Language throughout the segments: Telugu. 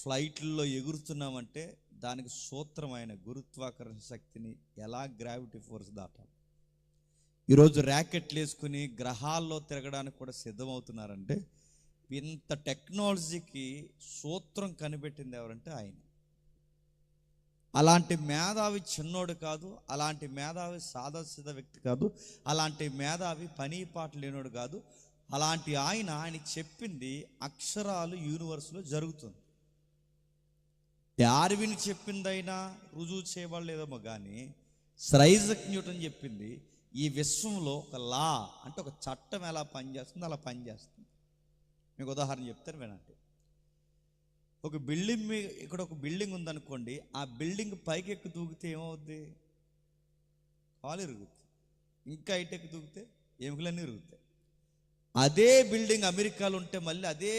ఫ్లైట్లో ఎగురుతున్నామంటే దానికి సూత్రమైన గురుత్వాకర్షణ శక్తిని ఎలా గ్రావిటీ ఫోర్స్ దాటాలి. ఈరోజు ర్యాకెట్లు వేసుకుని గ్రహాల్లో తిరగడానికి కూడా సిద్ధమవుతున్నారంటే ఇంత టెక్నాలజీకి సూత్రం కనిపెట్టింది ఎవరంటే ఆయన. అలాంటి మేధావి చిన్నోడు కాదు, అలాంటి మేధావి సాదాసీద వ్యక్తి కాదు, అలాంటి మేధావి పని పాట లేనోడు కాదు. అలాంటి ఆయన చెప్పింది అక్షరాలు యూనివర్స్లో జరుగుతుంది. డార్విన్ చెప్పిందైనా రుజువు చేయబడలేదేమో కానీ సర్ ఐజాక్ న్యూటన్ చెప్పింది ఈ విశ్వంలో ఒక లా అంటే ఒక చట్టం ఎలా పనిచేస్తుంది అలా పనిచేస్తుంది. మీకు ఉదాహరణ చెప్తాను వినండి. ఒక బిల్డింగ్ ఇక్కడ ఒక బిల్డింగ్ ఉందనుకోండి, ఆ బిల్డింగ్ పైకి ఎక్కి దూకితే ఏమవుద్ది? కాలు ఇరుగుద్ది. ఇంకా హైటెక్కి దూకితే ఎముకలన్నీ ఇరుగుతాయి. అదే బిల్డింగ్ అమెరికాలో ఉంటే మళ్ళీ అదే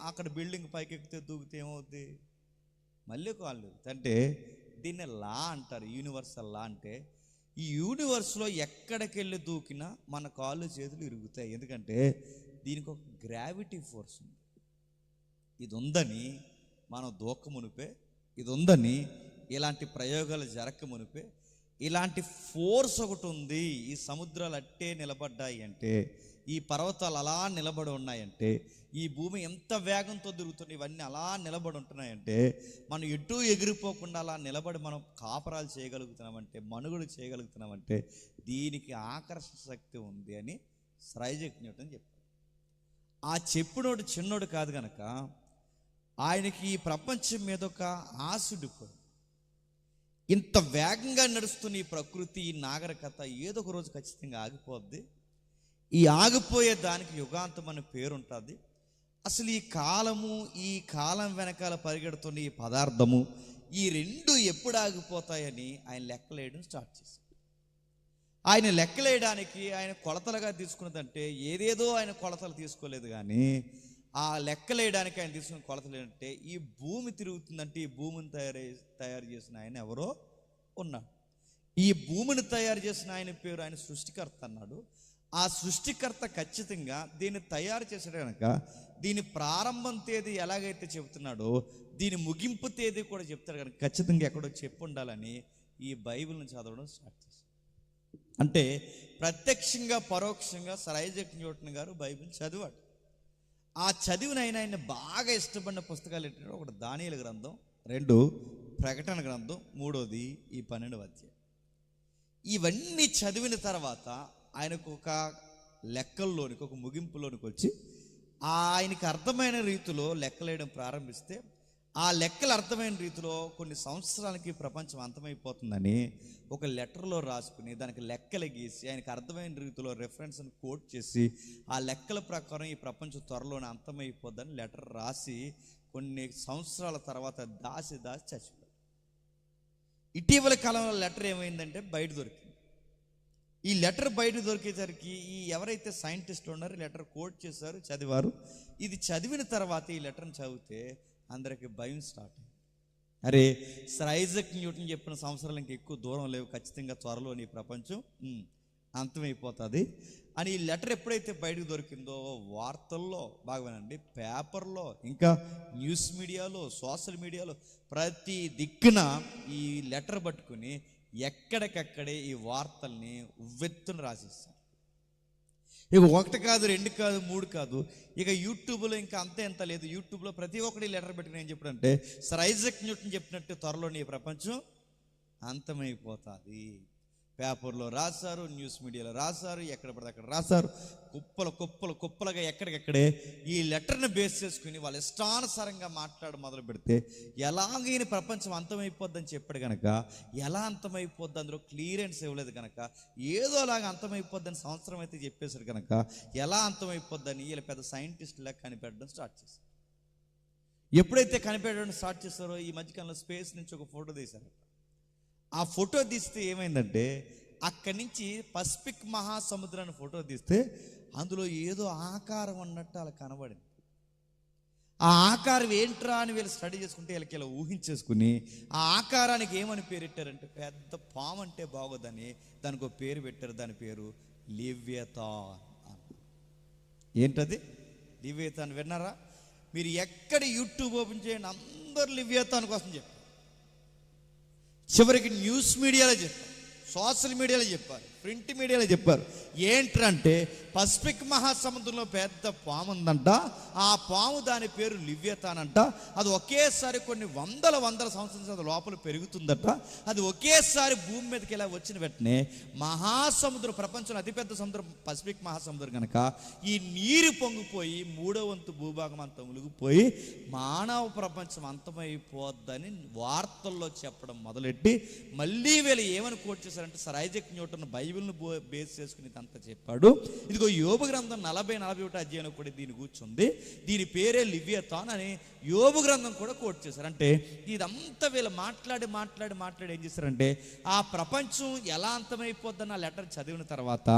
అక్కడ బిల్డింగ్ పైకి ఎక్కితే దూకితే ఏమవుద్ది? మళ్ళీ కాళ్ళు ఇరుగుతాయి. అంటే దీన్ని లా అంటారు, యూనివర్సల్ లా. అంటే ఈ యూనివర్స్లో ఎక్కడికి వెళ్ళి దూకినా మన కాళ్ళు చేతులు ఇరుగుతాయి. ఎందుకంటే దీనికి ఒక గ్రావిటీ ఫోర్స్ ఉంది. ఇది ఉందని మనం దూకమునిపే, ఇది ఉందని ఇలాంటి ప్రయోగాలు జరగమునిపే, ఇలాంటి ఫోర్స్ ఒకటి ఉంది. ఈ సముద్రాలు అట్టే నిలబడ్డాయి అంటే, ఈ పర్వతాలు అలా నిలబడి ఉన్నాయంటే, ఈ భూమి ఎంత వేగంతో తిరుగుతుంది, ఇవన్నీ అలా నిలబడి ఉంటున్నాయంటే, మనం ఎటూ ఎగిరిపోకుండా అలా నిలబడి మనం కాపరాలు చేయగలుగుతున్నామంటే, మనుగడ చేయగలుగుతున్నామంటే దీనికి ఆకర్షణ శక్తి ఉంది అని సర్ ఐజాక్ న్యూటన్ చెప్పాడు. ఆ చెప్పినోడు చిన్నోడు కాదు కనుక ఆయనకి ఈ ప్రపంచం మీద ఒక ఆశ ఉండిపోయింది. ఇంత వేగంగా నడుస్తున్న ఈ ప్రకృతి, ఈ నాగరికత ఏదో ఒక రోజు ఖచ్చితంగా ఆగిపోద్ది. ఈ ఆగిపోయే దానికి యుగాంతం అనే పేరు ఉంటుంది. అసలు ఈ కాలం వెనకాల పరిగెడుతున్న ఈ పదార్థము, ఈ రెండు ఎప్పుడు ఆగిపోతాయని ఆయన లెక్కలేయడం స్టార్ట్ చేశారు. ఆయన లెక్కలేయడానికి ఆయన కొలతలుగా తీసుకున్నదంటే ఏదేదో ఆయన కొలతలు తీసుకోలేదు కానీ, ఆ లెక్కలేయడానికి ఆయన తీసుకున్న కొలతలు ఏంటంటే ఈ భూమి తిరుగుతుందంటే ఈ భూమిని తయారు చేసిన ఆయన ఎవరో ఉన్నాడు. ఈ భూమిని తయారు చేసిన ఆయన పేరు ఆయన సృష్టికర్త అన్నాడు. ఆ సృష్టికర్త ఖచ్చితంగా దీన్ని తయారు చేసాడు కనుక దీని ప్రారంభం తేదీ ఎలాగైతే చెబుతున్నాడో దీని ముగింపు తేదీ కూడా చెప్తాడు కనుక ఖచ్చితంగా ఎక్కడో చెప్పు ఉండాలని ఈ బైబిల్ని చదవడం స్టార్ట్ చేశాడు. అంటే ప్రత్యక్షంగా పరోక్షంగా సర్ ఐజాక్ న్యూటన్ గారు బైబిల్ చదివాడు. ఆ చదివిన ఆయన బాగా ఇష్టపడిన పుస్తకాలు ఏంటంటే, ఒకటి దానియేలు గ్రంథం, 2 ప్రకటన గ్రంథం, 3ది ఈ 12వ అధ్యాయం. ఇవన్నీ చదివిన తర్వాత ఆయనకు ఒక లెక్కల్లోనికి, ఒక ముగింపులోనికి వచ్చి ఆయనకి అర్థమైన రీతిలో లెక్కలేయడం ప్రారంభిస్తే, ఆ లెక్కలు అర్థమైన రీతిలో కొన్ని సంవత్సరాలకి ప్రపంచం అంతమైపోతుందని ఒక లెటర్లో రాసుకుని దానికి లెక్కలు గీసి ఆయనకు అర్థమైన రీతిలో రెఫరెన్స్ని కోట్ చేసి ఆ లెక్కల ప్రకారం ఈ ప్రపంచం త్వరలోనే అంతమైపోద్దని లెటర్ రాసి కొన్ని సంవత్సరాల తర్వాత దాసి చచ్చిపోయాడు. ఇటీవల కాలంలో లెటర్ ఏమైందంటే బయట దొరికింది. ఈ లెటర్ బయట దొరికేసరికి ఈ ఎవరైతే సైంటిస్టులు ఉన్నారో లెటర్ కోట్ చేశారు, చదివారు. ఇది చదివిన తర్వాత ఈ లెటర్ని చదివితే అందరికి భయం స్టార్ట్ అయింది. అరే, సర్ ఐజాక్ న్యూటన్ చెప్పిన సంవత్సరాలు ఇంకా ఎక్కువ దూరం లేవు, ఖచ్చితంగా త్వరలో నీ ప్రపంచం అంతమైపోతుంది అని ఈ లెటర్ ఎప్పుడైతే బయటకు దొరికిందో వార్తల్లో బాగానండి, పేపర్లో, ఇంకా న్యూస్ మీడియాలో, సోషల్ మీడియాలో ప్రతి దిక్కున ఈ లెటర్ పట్టుకుని ఎక్కడికక్కడే ఈ వార్తల్ని ఉవ్వెత్తున రాసేస్తారు. ఇక 1 కాదు, 2 కాదు, 3 కాదు, ఇక యూట్యూబ్లో ఇంకా అంతే ఎంత లేదు. యూట్యూబ్లో ప్రతి ఒక్కటి లెటర్ పెట్టుకుని ఏం చెప్పాడంటే, సర్ ఐజాక్ న్యూటన్ చెప్పినట్టు త్వరలో నీ ప్రపంచం అంతమైపోతుంది. పేపర్లో రాశారు, న్యూస్ మీడియాలో రాశారు, ఎక్కడ పడితే అక్కడ రాశారు. కుప్పలుగా ఎక్కడికక్కడే ఈ లెటర్ని బేస్ చేసుకుని వాళ్ళు ఇష్టానుసారంగా మొదలు పెడితే ఎలాగైనా ప్రపంచం అంతమైపోద్దని చెప్పాడు కనుక, ఎలా అంతమైపోద్ది అందులో క్లియరెన్స్ ఇవ్వలేదు కనుక, ఏదో అలాగా అంతమైపోద్దని సంవత్సరం అయితే చెప్పేశారు కనుక ఎలా అంతమైపోద్దని వీళ్ళు పెద్ద సైంటిస్టులా కనిపెట్టడం స్టార్ట్ చేశారు. ఎప్పుడైతే కనిపెట్టడం స్టార్ట్ చేశారో ఈ మధ్యకాలంలో స్పేస్ నుంచి ఒక ఫోటో తీశారు. ఆ ఫోటో తీస్తే ఏమైందంటే, అక్కడి నుంచి పసిఫిక్ మహాసముద్రాన్ని ఫోటో తీస్తే అందులో ఏదో ఆకారం అన్నట్టు అలా కనబడింది. ఆ ఆకారం ఏంట్రా అని వీళ్ళు స్టడీ చేసుకుంటే వీళ్ళకి ఇలా ఊహించేసుకుని ఆ ఆకారానికి ఏమని పేరు పెట్టారంటే, పెద్ద పాము అంటే బాగోదని దానికి ఒక పేరు పెట్టారు. దాని పేరు లివ్యతాన్. ఏంటది లివ్యతాన్? విన్నారా? మీరు ఎక్కడ యూట్యూబ్ ఓపెన్ చేయండి, అందరు లివ్యతాన్ కోసం చెప్పారు. చివరికి న్యూస్ మీడియాలో చెప్పారు, సోషల్ మీడియాలో చెప్పారు, ప్రింట్ మీడియాలో చెప్పారు. ఏంటంటే పసిఫిక్ మహాసముద్రంలో పెద్ద పాము ఉందంట, ఆ పాము దాని పేరు లివ్యతానంట. అది ఒకేసారి కొన్ని వందల సంవత్సరాల లోపల పెరుగుతుందట. అది ఒకేసారి భూమి మీదకి ఇలా వచ్చిన వెంటనే మహాసముద్రం, ప్రపంచంలో అతిపెద్ద సముద్రం పసిఫిక్ మహాసముద్రం కనుక ఈ నీరు పొంగిపోయి 3వ వంతు భూభాగం అంతా మునిగిపోయి మానవ ప్రపంచం అంతమైపోద్దని వార్తల్లో చెప్పడం మొదలెట్టి మళ్ళీ వీళ్ళు ఏమని కోట్ చేశారంటే, సర్ ఐజాక్ న్యూటన్ బైబిల్ను బేస్ చేసుకుని ఇదంతా చెప్పాడు. ఇదిగో యోబు గ్రంథం 40-41 అధ్యాయంలో కూడా దీని కూర్చుంది. దీని పేరే లివ్యతాన్ అని యోబు గ్రంథం కూడా కోట్ చేశారు. అంటే ఇదంతా వీళ్ళు మాట్లాడి ఏం చేశారంటే, ఆ ప్రపంచం ఎలా అంతమైపోద్దన్న లెటర్ చదివిన తర్వాత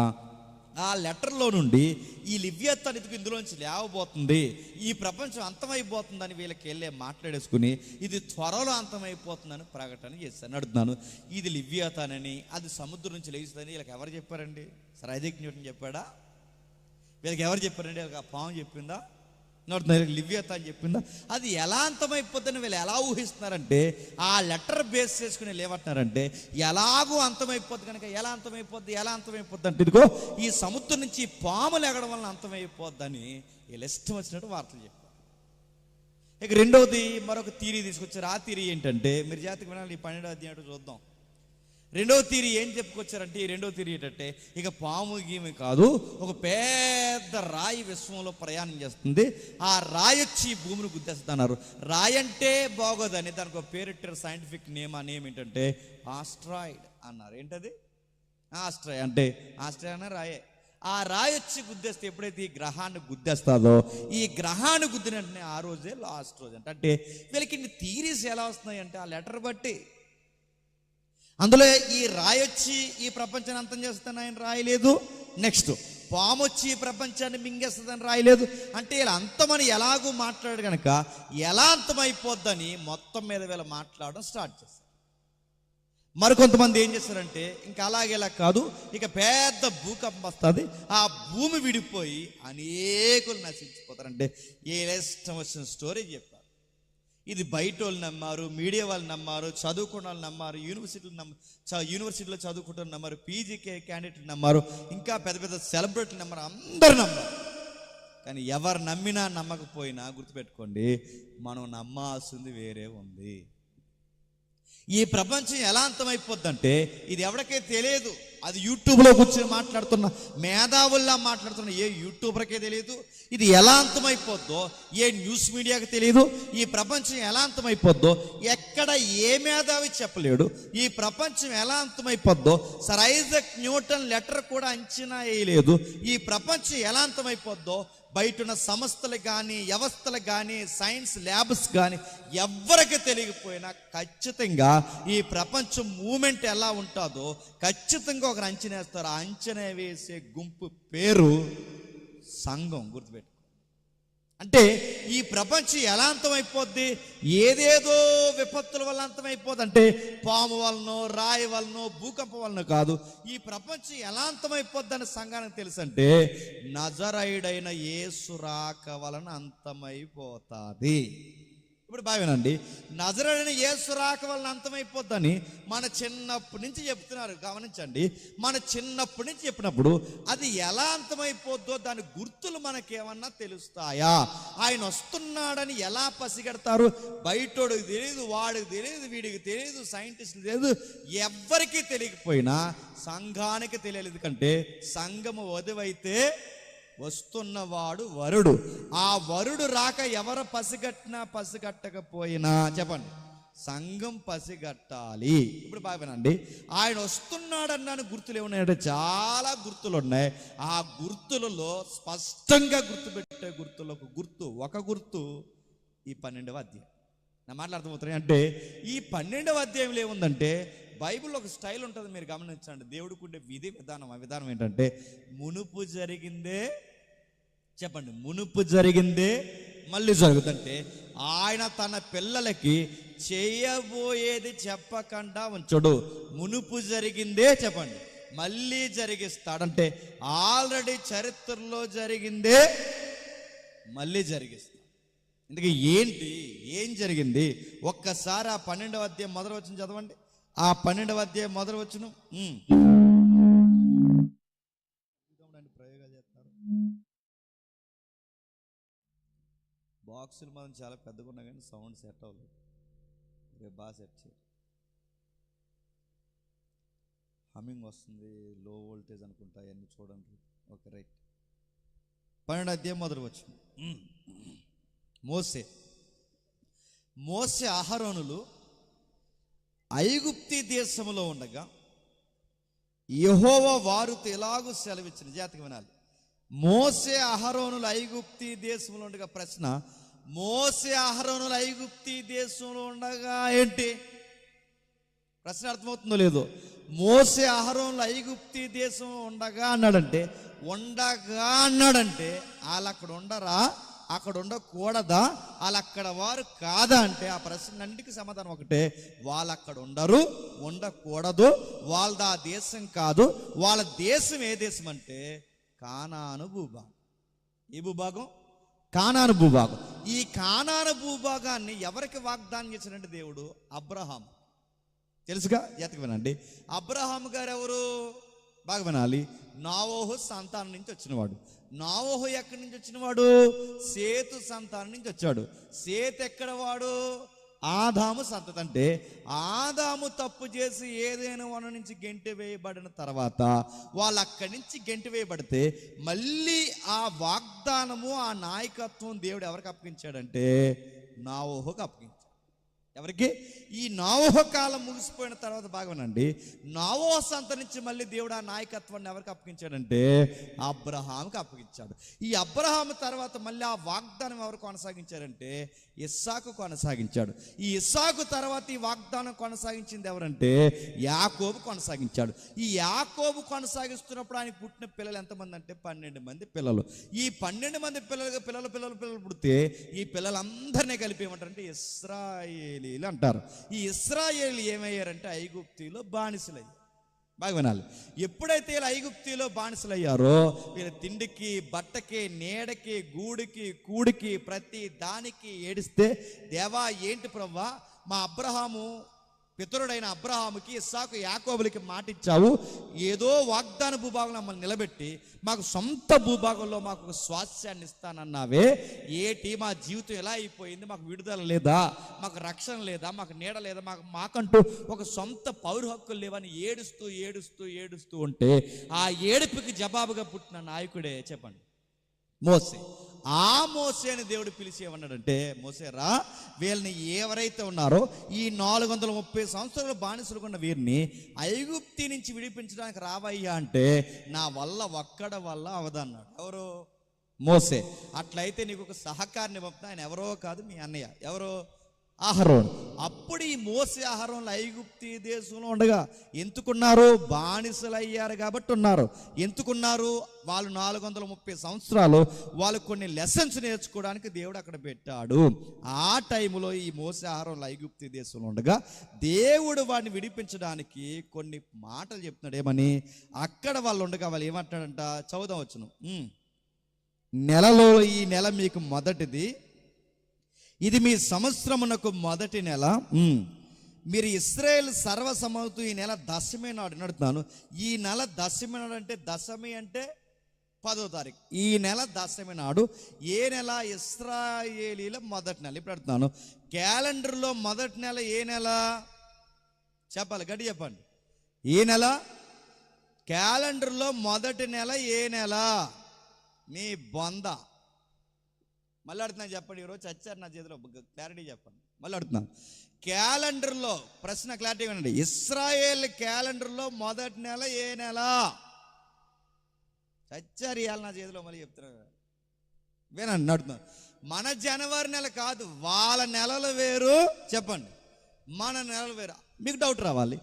ఆ లెటర్లో నుండి ఈ లివ్యతాన్ ఇదిగో ఇందులోంచి లేవబోతుంది, ఈ ప్రపంచం అంతమైపోతుందని వీళ్ళకి వెళ్ళే మాట్లాడేసుకుని ఇది త్వరలో అంతమైపోతుందని ప్రకటన చేస్తాను అడుగుతున్నాను. ఇది లివ్యతాన్ అని, అది సముద్రం నుంచి లేస్తుందని వీళ్ళకి ఎవరు చెప్పారండి? సర్ ఐజాక్ న్యూటన్ చెప్పాడా? వీళ్ళకి ఎవరు చెప్పారండి? వీళ్ళకి ఆ పాము చెప్పిందా? లివ్యతాన్ చెప్పిందా? అది ఎలా అంతమైపోద్దని వీళ్ళు ఎలా ఊహిస్తున్నారంటే, ఆ లెటర్ బేస్ చేసుకుని లేవంటున్నారంటే ఎలాగూ అంతమైపోద్ది కనుక ఎలా అంతమైపోద్ది అంటే ఇదిగో ఈ సముద్రం నుంచి పాములు ఎగడం వలన అంతమైపోద్దని వీళ్ళు ఇష్టం వచ్చినట్టు వార్తలు చెప్పారు. ఇక రెండవది మరొక థీరీ తీసుకొచ్చారు. ఆ థీరీ ఏంటంటే, మీరు జాతకు వినాలి, ఈ 12వ అధ్యాయం చూద్దాం. రెండవ థీరీ ఏం చెప్పుకొచ్చారంటే, ఈ రెండవ థీరీ ఏంటంటే, ఇక పాము గీమి కాదు, ఒక పెద్ద రాయి విశ్వంలో ప్రయాణం చేస్తుంది, ఆ రాయి వచ్చి భూమిని గుద్దేస్తుంది అన్నారు. రాయి అంటే బాగోదని దానికి ఒక పేరెట్టారు, సైంటిఫిక్ నేమ్. ఆ నేమ్ ఏంటంటే ఆస్ట్రాయిడ్ అన్నారు. ఏంటది? ఆస్ట్రాయిడ్ అంటే ఆస్ట్రాయిడ్ అన్న రాయే. ఆ రాయి వచ్చి గుద్దేస్తే, ఎప్పుడైతే ఈ గ్రహాన్ని గుద్దేస్తాదో, ఈ గ్రహాన్ని గుద్దిన వెంటనే ఆ రోజే లాస్ట్ రోజు అంటే వీళ్ళకి ఇన్ని థీరీస్ ఎలా వస్తున్నాయి అంటే ఆ లెటర్ బట్టి. అందులో ఈ రాయి వచ్చి ఈ ప్రపంచాన్ని అంతం చేస్తుందని ఆయన రాయలేదు. నెక్స్ట్ పాము వచ్చి ఈ ప్రపంచాన్ని మింగేస్తుందని రాయలేదు. అంటే ఇలా అంతమని ఎలాగూ మాట్లాడు కనుక ఎలా అంతమైపోద్దని మొత్తం మీద వీళ్ళు మాట్లాడడం స్టార్ట్ చేస్తారు. మరికొంతమంది ఏం చేస్తారంటే, ఇంకా అలాగేలా కాదు, ఇక పెద్ద భూకంపం వస్తుంది, ఆ భూమి విడిపోయి అనేకులు నశించిపోతారంటే ఏ ఇష్టం వచ్చిన స్టోరీ చెప్పారు. ఇది బయట వాళ్ళు నమ్మారు, మీడియా వాళ్ళు నమ్మారు, చదువుకున్న వాళ్ళు నమ్మారు, యూనివర్సిటీలో చదువుకుంటున్న నమ్మారు, పీజీ క్యాండిడేట్లు నమ్మారు, ఇంకా పెద్ద సెలబ్రిటీలు నమ్మారు, అందరూ నమ్మారు. కానీ ఎవరు నమ్మినా నమ్మకపోయినా గుర్తుపెట్టుకోండి, మనం నమ్మాల్సింది వేరే ఉంది. ఈ ప్రపంచం ఎలా అంతమైపోద్దంటే ఇది ఎవరికే తెలియదు. అది యూట్యూబ్లో కూర్చొని మాట్లాడుతున్న మేధావుల్లా మాట్లాడుతున్న ఏ యూట్యూబర్కే తెలియదు. ఇది ఎలా అంతమైపోద్దో ఏ న్యూస్ మీడియాకి తెలియదు. ఈ ప్రపంచం ఎలా అంతమైపోద్దో ఎక్కడ ఏ మేధావి చెప్పలేడు. ఈ ప్రపంచం ఎలా అంతమైపోద్దో సర్ ఐజాక్ న్యూటన్ లెటర్ కూడా అంచనా వేయలేదు. ఈ ప్రపంచం ఎలా అంతమైపోద్దో బయట ఉన్న సంస్థలు కానీ, వ్యవస్థలకు కానీ, సైన్స్ ల్యాబ్స్ కానీ ఎవరికి తెలియకపోయినా ఖచ్చితంగా ఈ ప్రపంచం మూమెంట్ ఎలా ఉంటుందో ఖచ్చితంగా ఒకరు అంచనా వేస్తారు. ఆ అంచనా వేసే గుంపు పేరు సంఘం. గుర్తుపెట్టు. అంటే ఈ ప్రపంచం ఎలా అంతమైపోద్ది? ఏదేదో విపత్తుల వల్ల అంతమైపోద్ది. అంటే పాము వలనో, రాయి వలనో, భూకంపం వలన కాదు. ఈ ప్రపంచం ఎలా అంతమైపోద్ది అని సంఘానికి తెలుసు అంటే నజరైడైన యేసు రాక వలన అంతమైపోతుంది. ఇప్పుడు బావేనండి, నజరైడైన యేసు రాక వలన అంతమైపోద్దని మన చిన్నప్పటి నుంచి చెప్తున్నారు. గమనించండి, మన చిన్నప్పటి నుంచి చెప్పినప్పుడు అది ఎలా అంతమైపోద్దో దాని గుర్తులు మనకేమన్నా తెలుస్తాయా? ఆయన వస్తున్నాడని ఎలా పసిగడతారు? బయటోడికి తెలియదు, వాడికి తెలియదు, వీడికి తెలియదు, సైంటిస్టులు తెలియదు, ఎవ్వరికీ తెలియకపోయినా సంఘానికి తెలియలేదు. కంటే సంఘము వధువైతే వస్తున్నవాడు వరుడు. ఆ వరుడు రాక ఎవరు పసిగట్టినా పసిగట్టకపోయినా చెప్పండి, సంఘం పసిగట్టాలి. ఇప్పుడు బాగానండి, ఆయన వస్తున్నాడన్నాను గుర్తులు ఏమున్నాయంటే చాలా గుర్తులు ఉన్నాయి. ఆ గుర్తులలో స్పష్టంగా గుర్తుపెట్టే గుర్తులు ఒక గుర్తు ఈ 12వ అధ్యాయం. నా మాటలు అర్థమవుతున్నాయి. అంటే ఈ 12వ అధ్యాయంలో ఏముందంటే బైబిల్లో ఒక స్టైల్ ఉంటుంది, మీరు గమనించండి. దేవుడికి ఉండే విధానం, ఆ విధానం ఏంటంటే మునుపు జరిగిందే చెప్పండి, మునుపు జరిగిందే మళ్ళీ జరుగుతుంటే ఆయన తన పిల్లలకి చేయబోయేది చెప్పకుండా ఉంచడు. మునుపు జరిగిందే చెప్పండి మళ్ళీ జరిగిస్తాడంటే ఆల్రెడీ చరిత్రలో జరిగిందే మళ్ళీ జరిగిస్తాడు. ఇందుకే ఏంటి, ఏం జరిగింది? ఒక్కసారి ఆ 12వ అధ్యాయం మొదటి వచనం చదవండి. ఆ 12వ అధ్యాయం మొదటి వచనం. ప్రయోగాలు చేస్తారు. బాక్సులు మనం చాలా పెద్దగా ఉన్నా కానీ సౌండ్ సెట్ అవ్వలేదు. రేపు బాగా సెట్ చేయాలి. హమ్మింగ్ వస్తుంది, లో వోల్టేజ్ అనుకుంటా, అవన్నీ చూడండి. Okay, right. 12వ అధ్యాయం మొదటి వచనం. మోసే అహరోనులు ఐగుప్తి దేశంలో ఉండగా యెహోవా వారితో ఎలాగూ సెలవిచ్చిన. జాగ్రత్తగా వినాలి. మోసే అహరోనులు ఐగుప్తి దేశంలో ఉండగా. ప్రశ్న: మోసే అహరోనులు ఐగుప్తి దేశంలో ఉండగా ఏంటి? ప్రశ్న అర్థమవుతుందో లేదో? మోసే అహరోనులు ఐగుప్తి దేశం ఉండగా అన్నాడంటే వాళ్ళు అక్కడ ఉండరా? అక్కడ ఉండకూడదా? వాళ్ళు అక్కడ వారు కాదా అంటే ఆ ప్రశ్నన్నిటికీ సమాధానం ఒకటే: వాళ్ళు అక్కడ ఉండరు, ఉండకూడదు, వాళ్ళది ఆ దేశం కాదు. వాళ్ళ దేశం ఏ దేశం అంటే కానాను భూభాగం. ఏ భూభాగం? కానాను భూభాగం. ఈ కానాను భూభాగాన్ని ఎవరికి వాగ్దానం చేశాడంటే దేవుడు అబ్రహాం. తెలుసుగా? జాగ్రత్తగా వినండి. అబ్రహాం గారు ఎవరు? బాగా వినాలి. నోవహు సంతానం నుంచి వచ్చినవాడు. నోవహు ఎక్కడి నుంచి వచ్చినవాడు? సేతు సంతానం నుంచి వచ్చాడు. సేతు ఎక్కడ వాడు? ఆదాము సంతతి. అంటే ఆదాము తప్పు చేసి ఏదైనా వన నుంచి గెంటి వేయబడిన తర్వాత వాళ్ళు అక్కడి నుంచి గెంటి వేయబడితే మళ్ళీ ఆ వాగ్దానము, ఆ నాయకత్వం దేవుడు ఎవరికి అప్పగించాడంటే నోవహుకు అప్పగించాడు. ఎవరికి? ఈ నోవహు కాలం ముగిసిపోయిన తర్వాత బాగానండి, నోవహు సంతతి నుంచి మళ్ళీ దేవుడు ఆ నాయకత్వాన్ని ఎవరికి అప్పగించాడంటే అబ్రహాంకి అప్పగించాడు. ఈ అబ్రహాం తర్వాత మళ్ళీ ఆ వాగ్దానం ఎవరు కొనసాగించారంటే ఇస్సాకు కొనసాగించాడు. ఈ ఇస్సాకు తర్వాత ఈ వాగ్దానం కొనసాగించింది ఎవరంటే యాకోబు కొనసాగించాడు. ఈ యాకోబు కొనసాగిస్తున్నప్పుడు ఆయన పుట్టిన పిల్లలు ఎంతమంది అంటే 12 మంది పిల్లలు. ఈ 12 మంది పిల్లలు పుడితే ఈ పిల్లలందరినీ కలిపి ఏమంటారంటే ఇశ్రాయేలీలు అంటారు. ఈ ఇశ్రాయేలీలు ఏమయ్యారంటే ఐగుప్తిలో బానిసలయ్యారు. బాగా వినాలి. ఎప్పుడైతే వీళ్ళు ఐగుప్తిలో బానిసలయ్యారో వీళ్ళ తిండికి, బట్టకి, నీడకి, గూడికి, కూడికి, ప్రతి దానికి ఏడిస్తే, దేవా ఏంటి ప్రభువా, మా అబ్రహాము పితరుడైన అబ్రహాముకి, ఇస్సాకు, యాకోబులకి మాట ఇచ్చావు, ఏదో వాగ్దాన భూభాగంలో మమ్మల్ని నిలబెట్టి మాకు సొంత భూభాగంలో మాకు ఒక స్వాస్థ్యాన్ని ఇస్తానన్నావే, ఏటి మా జీవితం ఎలా అయిపోయింది? మాకు విడుదల లేదా? మాకు రక్షణ లేదా? మాకు నీడ లేదా? మాకంటూ ఒక సొంత పౌర హక్కులు లేవని ఏడుస్తూ ఉంటే ఆ ఏడుపుకి జవాబుగా పుట్టిన నాయకుడే చెప్పండి మోసే. ఆ మోసేని దేవుడు పిలిచి ఏమన్నాడంటే, మోసేరా, వీళ్ళని ఎవరైతే ఉన్నారో ఈ 430 సంవత్సరాలు బానిసలుకున్న వీరిని ఐగుప్తి నుంచి విడిపించడానికి రావయ్యా అంటే నా వల్ల ఒక్కడ వల్ల అవదన్నాడు. ఎవరు? మోసే. అట్లయితే నీకు ఒక సహకారిని పంపుతా. ఆయన ఎవరో కాదు, మీ అన్నయ్య. ఎవరో? అహరోను. అప్పుడు ఈ మోసే అహరోనులు ఐగుప్తి దేశంలో ఉండగా ఎందుకున్నారు? బానిసలు అయ్యారు కాబట్టి ఉన్నారు. ఎందుకున్నారు? వాళ్ళు 430 సంవత్సరాలు వాళ్ళు కొన్ని లెసన్స్ నేర్చుకోవడానికి దేవుడు అక్కడ పెట్టాడు. ఆ టైంలో ఈ మోసే అహరోనులు ఐగుప్తి దేశంలో ఉండగా దేవుడు వాడిని విడిపించడానికి కొన్ని మాటలు చెప్తున్నాడు. ఏమని? అక్కడ వాళ్ళు ఉండగా వాళ్ళు ఏమంటాడంట? చదువుదాం వచ్చును. నెలలో ఈ నెల మీకు మొదటిది, ఇది మీ సంవత్సరమునకు మొదటి నెల. మీరు ఇశ్రాయేలు సర్వసమవుతూ ఈ నెల దశమి నాడు నడుతున్నాను. ఈ నెల దశమి నాడు అంటే దశమి అంటే 10వ తారీఖు. ఈ నెల దశమి నాడు ఏ నెల? ఇశ్రాయేలీల మొదటి నెల. ఇప్పుడు అడుగుతున్నాను, క్యాలెండర్లో మొదటి నెల ఏ నెల? చెప్పాలి, గట్టి చెప్పండి. ఏ నెల? క్యాలెండర్లో మొదటి నెల ఏ నెల? మీ బొంద. మళ్ళీ అడుగుతున్నాను, చెప్పండి. ఈరోజు చచ్చారు నా చేతిలో, క్లారిటీ చెప్పండి. మళ్ళీ అడుగుతున్నాను, క్యాలెండర్లో, ప్రశ్న క్లారిటీ వినండి, ఇశ్రాయేల్ క్యాలెండర్లో మొదటి నెల ఏ నెల? చచ్చారు ఇవాళ నా చేతిలో, మళ్ళీ చెప్తున్నారు వినండి. అడుగుతున్నాను, మన జనవరి నెల కాదు, వాళ్ళ నెలలు వేరు. చెప్పండి, మన నెలలు వేరు. మీకు డౌట్ రావాలి,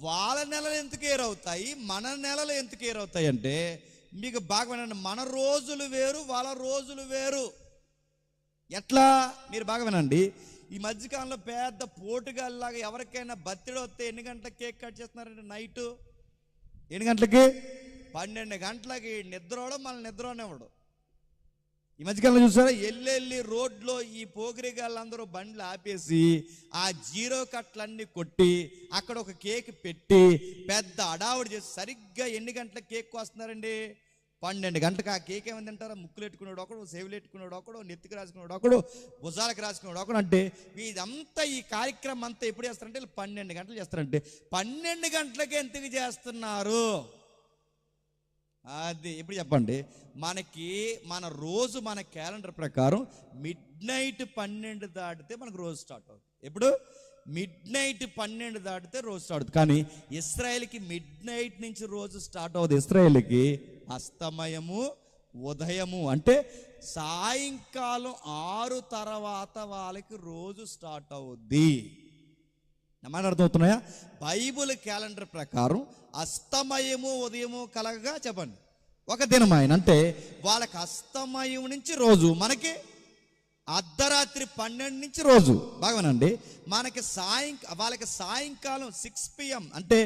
వాళ్ళ నెలలు ఎందుకు ఏరవుతాయి, మన నెలలు ఎందుకు ఏరవుతాయి అంటే మీకు బాగా వినండి. మన రోజులు వేరు, వాళ్ళ రోజులు వేరు. ఎట్లా? మీరు బాగా వినండి. ఈ మధ్యకాలంలో పెద్ద పోటుగాల్లాగా ఎవరికైనా బర్త్డే వస్తే ఎన్ని గంటలకు కేక్ కట్ చేస్తున్నారంటే నైట్ ఎన్ని గంటలకి? 12 గంటలకి నిద్రవడం, మళ్ళీ నిద్రనేవాడు. ఈ మధ్యకాలంలో చూసారా, ఎల్లెళ్ళి రోడ్లో ఈ పోకిరిగాళ్ళందరూ బండ్లు ఆపేసి ఆ జీరో కట్లన్నీ కొట్టి అక్కడ ఒక కేక్ పెట్టి పెద్ద అడావుడి చేసి సరిగ్గా ఎన్ని గంటలకు కేక్ కోస్తున్నారండి? 12 గంటలకు. ఆ కేక్ ఏమైంది అంటారా? ముక్కులు ఎట్టుకున్నాడు ఒకడు, సేవులు ఎట్టుకున్నాడు ఒకడు, నెత్తికి రాసుకున్నాడు ఒకడు, భుజాలకు రాసుకున్నాడు ఒకడు. అంటే ఇదంతా ఈ కార్యక్రమం అంతా ఎప్పుడు చేస్తారంటే 12 గంటలు చేస్తారంటే 12 గంటలకే ఎందుకు చేస్తున్నారు? అది ఇప్పుడు చెప్పండి. మన రోజు మన క్యాలెండర్ ప్రకారం మిడ్నైట్ 12 దాటితే మనకు రోజు స్టార్ట్ అవుతుంది. ఎప్పుడు? మిడ్నైట్ 12 దాటితే రోజు స్టార్ట్ అవుతుంది. కానీ ఇశ్రాయేల్కి మిడ్నైట్ నుంచి రోజు స్టార్ట్ అవుతుంది. ఇశ్రాయేల్కి అస్తమయము, ఉదయము అంటే సాయంకాలం 6 తర్వాత వాళ్ళకి రోజు స్టార్ట్ అవుద్ది. ఏమైనా అర్థమవుతున్నాయా? బైబుల్ క్యాలెండర్ ప్రకారం అస్తమయము ఉదయము కలగగా చెప్పండి ఒక దినమైన. అంటే వాళ్ళకి అస్తమయం నుంచి రోజు, మనకి అర్ధరాత్రి 12 నుంచి రోజు. బాగానండి. మనకి వాళ్ళకి సాయంకాలం 6 PM అంటే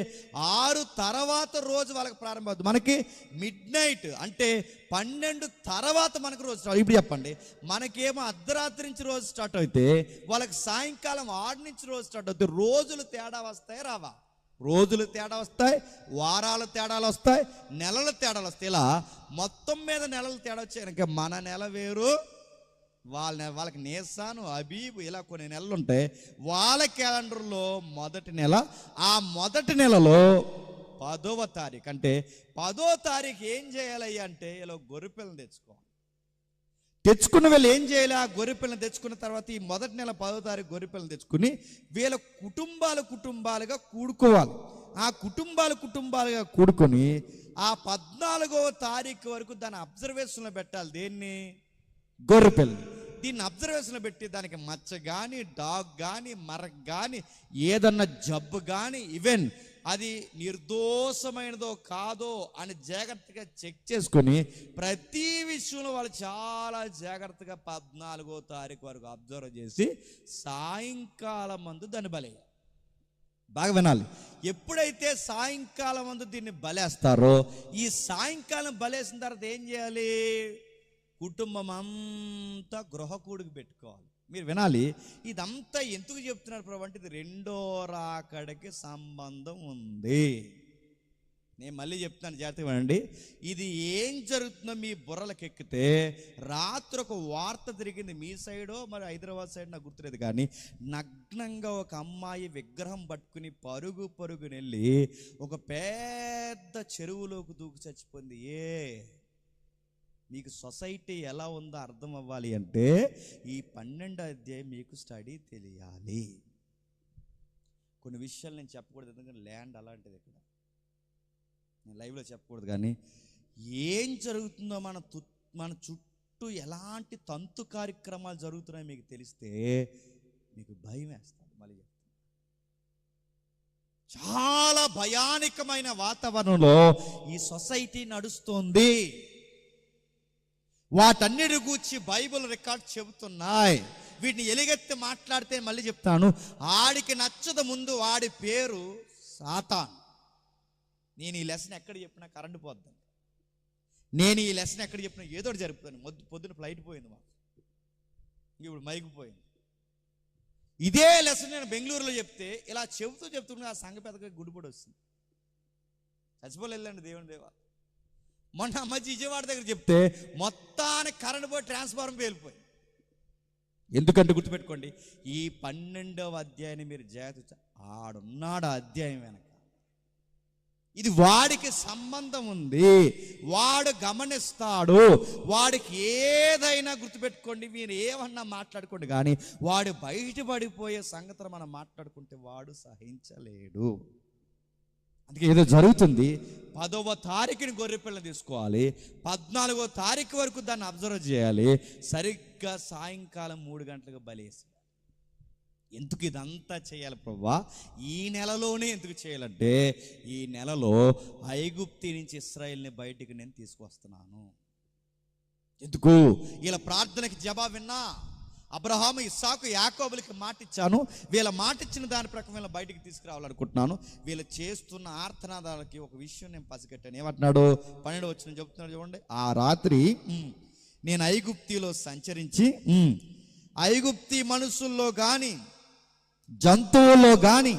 6 తర్వాత రోజు వాళ్ళకి ప్రారంభమవుతుంది. మనకి మిడ్నైట్ అంటే 12 తర్వాత మనకు రోజు స్టార్ట్. ఇప్పుడు చెప్పండి, మనకేమో అర్ధరాత్రి నుంచి రోజు స్టార్ట్ అయితే వాళ్ళకి సాయంకాలం 6 నుంచి రోజు స్టార్ట్ అవుతుంది. రోజులు తేడా వస్తాయి రావా? రోజులు తేడా వస్తాయి, వారాలు తేడాలు వస్తాయి, నెలలు తేడాలు వస్తాయి. ఇలా మొత్తం మీద నెలలు తేడా వచ్చాయి. కనుక మన నెల వేరు, వాళ్ళకి నేసాను, అబీబు ఇలా కొన్ని నెలలు ఉంటాయి. వాళ్ళ క్యాలెండర్లో మొదటి నెల. ఆ మొదటి నెలలో 10వ తారీఖు అంటే 10వ తారీఖు ఏం చేయాలి అంటే ఇలా గొర్రెపిల్లని తెచ్చుకున్న వీళ్ళు ఏం చేయాలి? ఆ గొర్రెపిల్లని తెచ్చుకున్న తర్వాత ఈ మొదటి నెల 10వ తారీఖు గొర్రెపిల్లని తెచ్చుకుని వీళ్ళ కుటుంబాలుగా కూడుకోవాలి. ఆ కుటుంబాలుగా కూడుకొని ఆ 14వ తారీఖు వరకు దాన్ని అబ్జర్వేషన్లో పెట్టాలి. దేన్ని? గొర్రెపిల్లని. దీన్ని అబ్జర్వేషన్లో పెట్టి దానికి మచ్చ కానీ, డాగ్ కానీ, మరక కానీ, ఏదన్నా జబ్బు కానీ, ఈవెన్ అది నిర్దోషమైనదో కాదో అని జాగ్రత్తగా చెక్ చేసుకొని ప్రతి విషయంలో వాళ్ళు చాలా జాగ్రత్తగా 14వ తారీఖు వరకు అబ్జర్వ్ చేసి సాయంకాలం మందు దాన్ని బలేయాలి. బాగా వినాలి. ఎప్పుడైతే సాయంకాలం మందు దీన్ని బలేస్తారో, ఈ సాయంకాలం బలేసిన తర్వాత ఏం చేయాలి? కుటుంబం అంతా గృహకూడికి పెట్టుకోవాలి. మీరు వినాలి. ఇదంతా ఎందుకు చెప్తున్నారు ప్రభు అంటే ఇది రెండో రాకడకి సంబంధం ఉంది. నేను మళ్ళీ చెప్తున్నాను, జాగ్రత్తగా వినండి. ఇది ఏం జరుగుతుందో మీ బుర్రలకు ఎక్కితే, రాత్రి ఒక వార్త తిరిగింది మీ సైడో మరి హైదరాబాద్ సైడ్ నాకు గుర్తులేదు, కానీ నగ్నంగా ఒక అమ్మాయి విగ్రహం పట్టుకుని పరుగునెళ్ళి ఒక పెద్ద చెరువులోకి దూకి చచ్చిపోయింది. మీకు సొసైటీ ఎలా ఉందో అర్థం అవ్వాలి అంటే ఈ 12వ అధ్యాయం మీకు స్టడీ తెలియాలి. కొన్ని విషయాలు నేను చెప్పకూడదు, ఎందుకంటే ల్యాండ్ అలాంటిది. ఇక్కడ నేను లైవ్లో చెప్పకూడదు, కానీ ఏం జరుగుతుందో మన చుట్టూ ఎలాంటి తంతు కార్యక్రమాలు జరుగుతున్నాయో మీకు తెలిస్తే మీకు భయం వేస్తుంది. మళ్ళీ చాలా భయానకమైన వాతావరణంలో ఈ సొసైటీ నడుస్తోంది. వాటన్నిటి గూర్చి బైబిల్ రికార్డ్ చెబుతున్నాయి. వీటిని ఎలుగెత్తి మాట్లాడితే మళ్ళీ చెప్తాను, ఆడికి నచ్చదు ముందు వాడి పేరు సాతాన్. నేను ఈ లెసన్ ఎక్కడ చెప్పినా కరెంట్ పోద్దాను, నేను ఈ లెసన్ ఎక్కడ చెప్పినా ఏదో జరుపుతాను. పొద్దున ఫ్లైట్ పోయింది మాకు, ఇప్పుడు మైక్ పోయింది. ఇదే లెసన్ నేను బెంగళూరులో చెప్తే ఇలా చెబుతున్నా ఆ సంఘ పెద్దగా గుడిపడి వస్తుంది. చచ్చిపోలేదండి దేవుని దేవా. మొన్న మధ్య విజయవాడ దగ్గర చెప్తే మొత్తానికి కరెంట్ పోయి ట్రాన్స్ఫార్మర్ పేలిపోయి. ఎందుకంటే గుర్తుపెట్టుకోండి, ఈ 12వ అధ్యాయాన్ని మీరు జాగ్రత్త, ఆడున్నాడు ఆ అధ్యాయం వెనక. ఇది వాడికి సంబంధం ఉంది, వాడు గమనిస్తాడు. వాడికి ఏదైనా గుర్తుపెట్టుకోండి, మీరు ఏమన్నా మాట్లాడుకోండి, కానీ వాడు బయటపడిపోయే సంగతులు మనం మాట్లాడుకుంటే వాడు సహించలేడు. అందుకే ఏదో జరుగుతుంది. 10వ తారీఖుని గొర్రెపిల్లని తీసుకోవాలి, 14వ తారీఖు వరకు దాన్ని అబ్జర్వ్ చేయాలి. సరిగ్గా సాయంకాలం 3 గంటలకు బలేసి. ఎందుకు ఇదంతా చేయాలి ప్రభువా? ఈ నెలలోనే ఎందుకు చేయాలంటే ఈ నెలలో ఐగుప్తు నుంచి ఇశ్రాయేల్ని బయటికి నేను తీసుకొస్తున్నాను. ఎందుకు? వీళ్ళ ప్రార్థనకి జవాబు విన్నా, అబ్రహాము, ఇస్సాకు, యాకోబులకి మాట ఇచ్చాను, వీళ్ళ మాట ఇచ్చిన దాని ప్రకారం వీళ్ళ బయటికి తీసుకురావాలనుకుంటున్నాను. వీళ్ళు చేస్తున్న ఆర్తనాదాలకి ఒక విషయం నేను పసిగట్టాను. ఏమంటున్నాడు? 12వ వచనం చెప్తున్నాడు చూడండి. ఆ రాత్రి నేను ఐగుప్తిలో సంచరించి ఐగుప్తి మనుషుల్లో గాని జంతువుల్లో గాని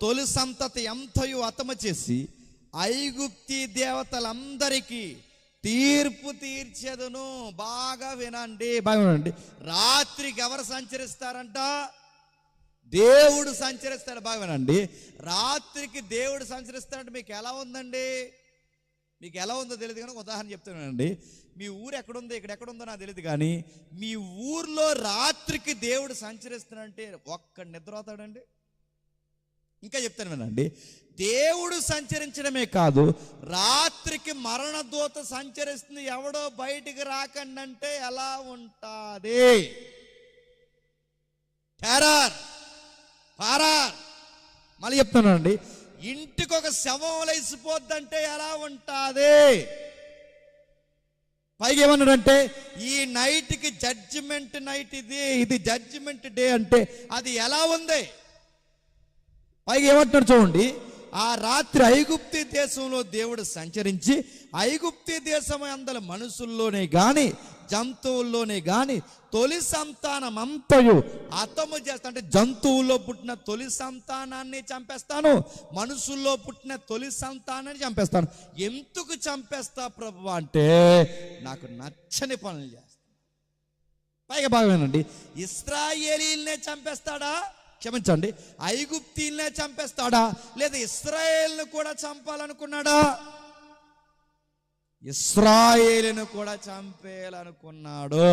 తొలి సంతతి ఎంతయు హతము చేసి ఐగుప్తి దేవతలందరికీ తీర్పు తీర్చెదను. బాగా వినండి. రాత్రికి ఎవరు సంచరిస్తారంట? దేవుడు సంచరిస్తాడు. బాగా వినండి. రాత్రికి దేవుడు సంచరిస్తాడంటే మీకు ఎలా ఉందండి? మీకు ఎలా ఉందో తెలియదు కానీ ఉదాహరణ చెప్తానండి. మీ ఊరు ఎక్కడుందో ఇక్కడ ఎక్కడుందో నాకు తెలియదు కానీ మీ ఊర్లో రాత్రికి దేవుడు సంచరిస్తాడంటే ఒక్క నిద్ర అవుతాడండి. ఇంకా చెప్తాను వినండి. దేవుడు సంచరించడమే కాదు, రాత్రికి మరణదూత సంచరిస్తుంది. ఎవడో బయటికి రాకండి అంటే ఎలా ఉంటుంది? Terror, Farrer. మళ్ళీ చెప్తానండి. ఇంటికి ఒక శవం లేసిపోద్దంటే ఎలా ఉంటుంది? పైగా ఏమన్నాడంటే ఈ నైట్కి జడ్జిమెంట్ నైట్, ఇది జడ్జిమెంట్ డే అంటే అది ఎలా ఉంది? పైగా ఏమంటున్నాడు చూడండి. ఆ రాత్రి ఐగుప్తి దేశంలో దేవుడు సంచరించి ఐగుప్తి దేశం అందరి మనుషుల్లోనే గాని జంతువుల్లోనే గాని తొలి సంతానం అంతయు హతము చేస్తా. అంటే జంతువుల్లో పుట్టిన తొలి సంతానాన్ని చంపేస్తాను, మనుషుల్లో పుట్టిన తొలి సంతానాన్ని చంపేస్తాను. ఎందుకు చంపేస్తా ప్రభు అంటే నాకు నచ్చని పనులు చేస్తాను. పైగా బాగానండి, ఇశ్రాయేలీల్నే చంపేస్తాడా? క్షమించండి, ఐగుప్తీల్నే చంపేస్తాడా? లేదా ఇశ్రాయేల్ను కూడా చంపాలనుకున్నాడా? ఇశ్రాయేలును కూడా చంపేయాలనుకున్నాడు.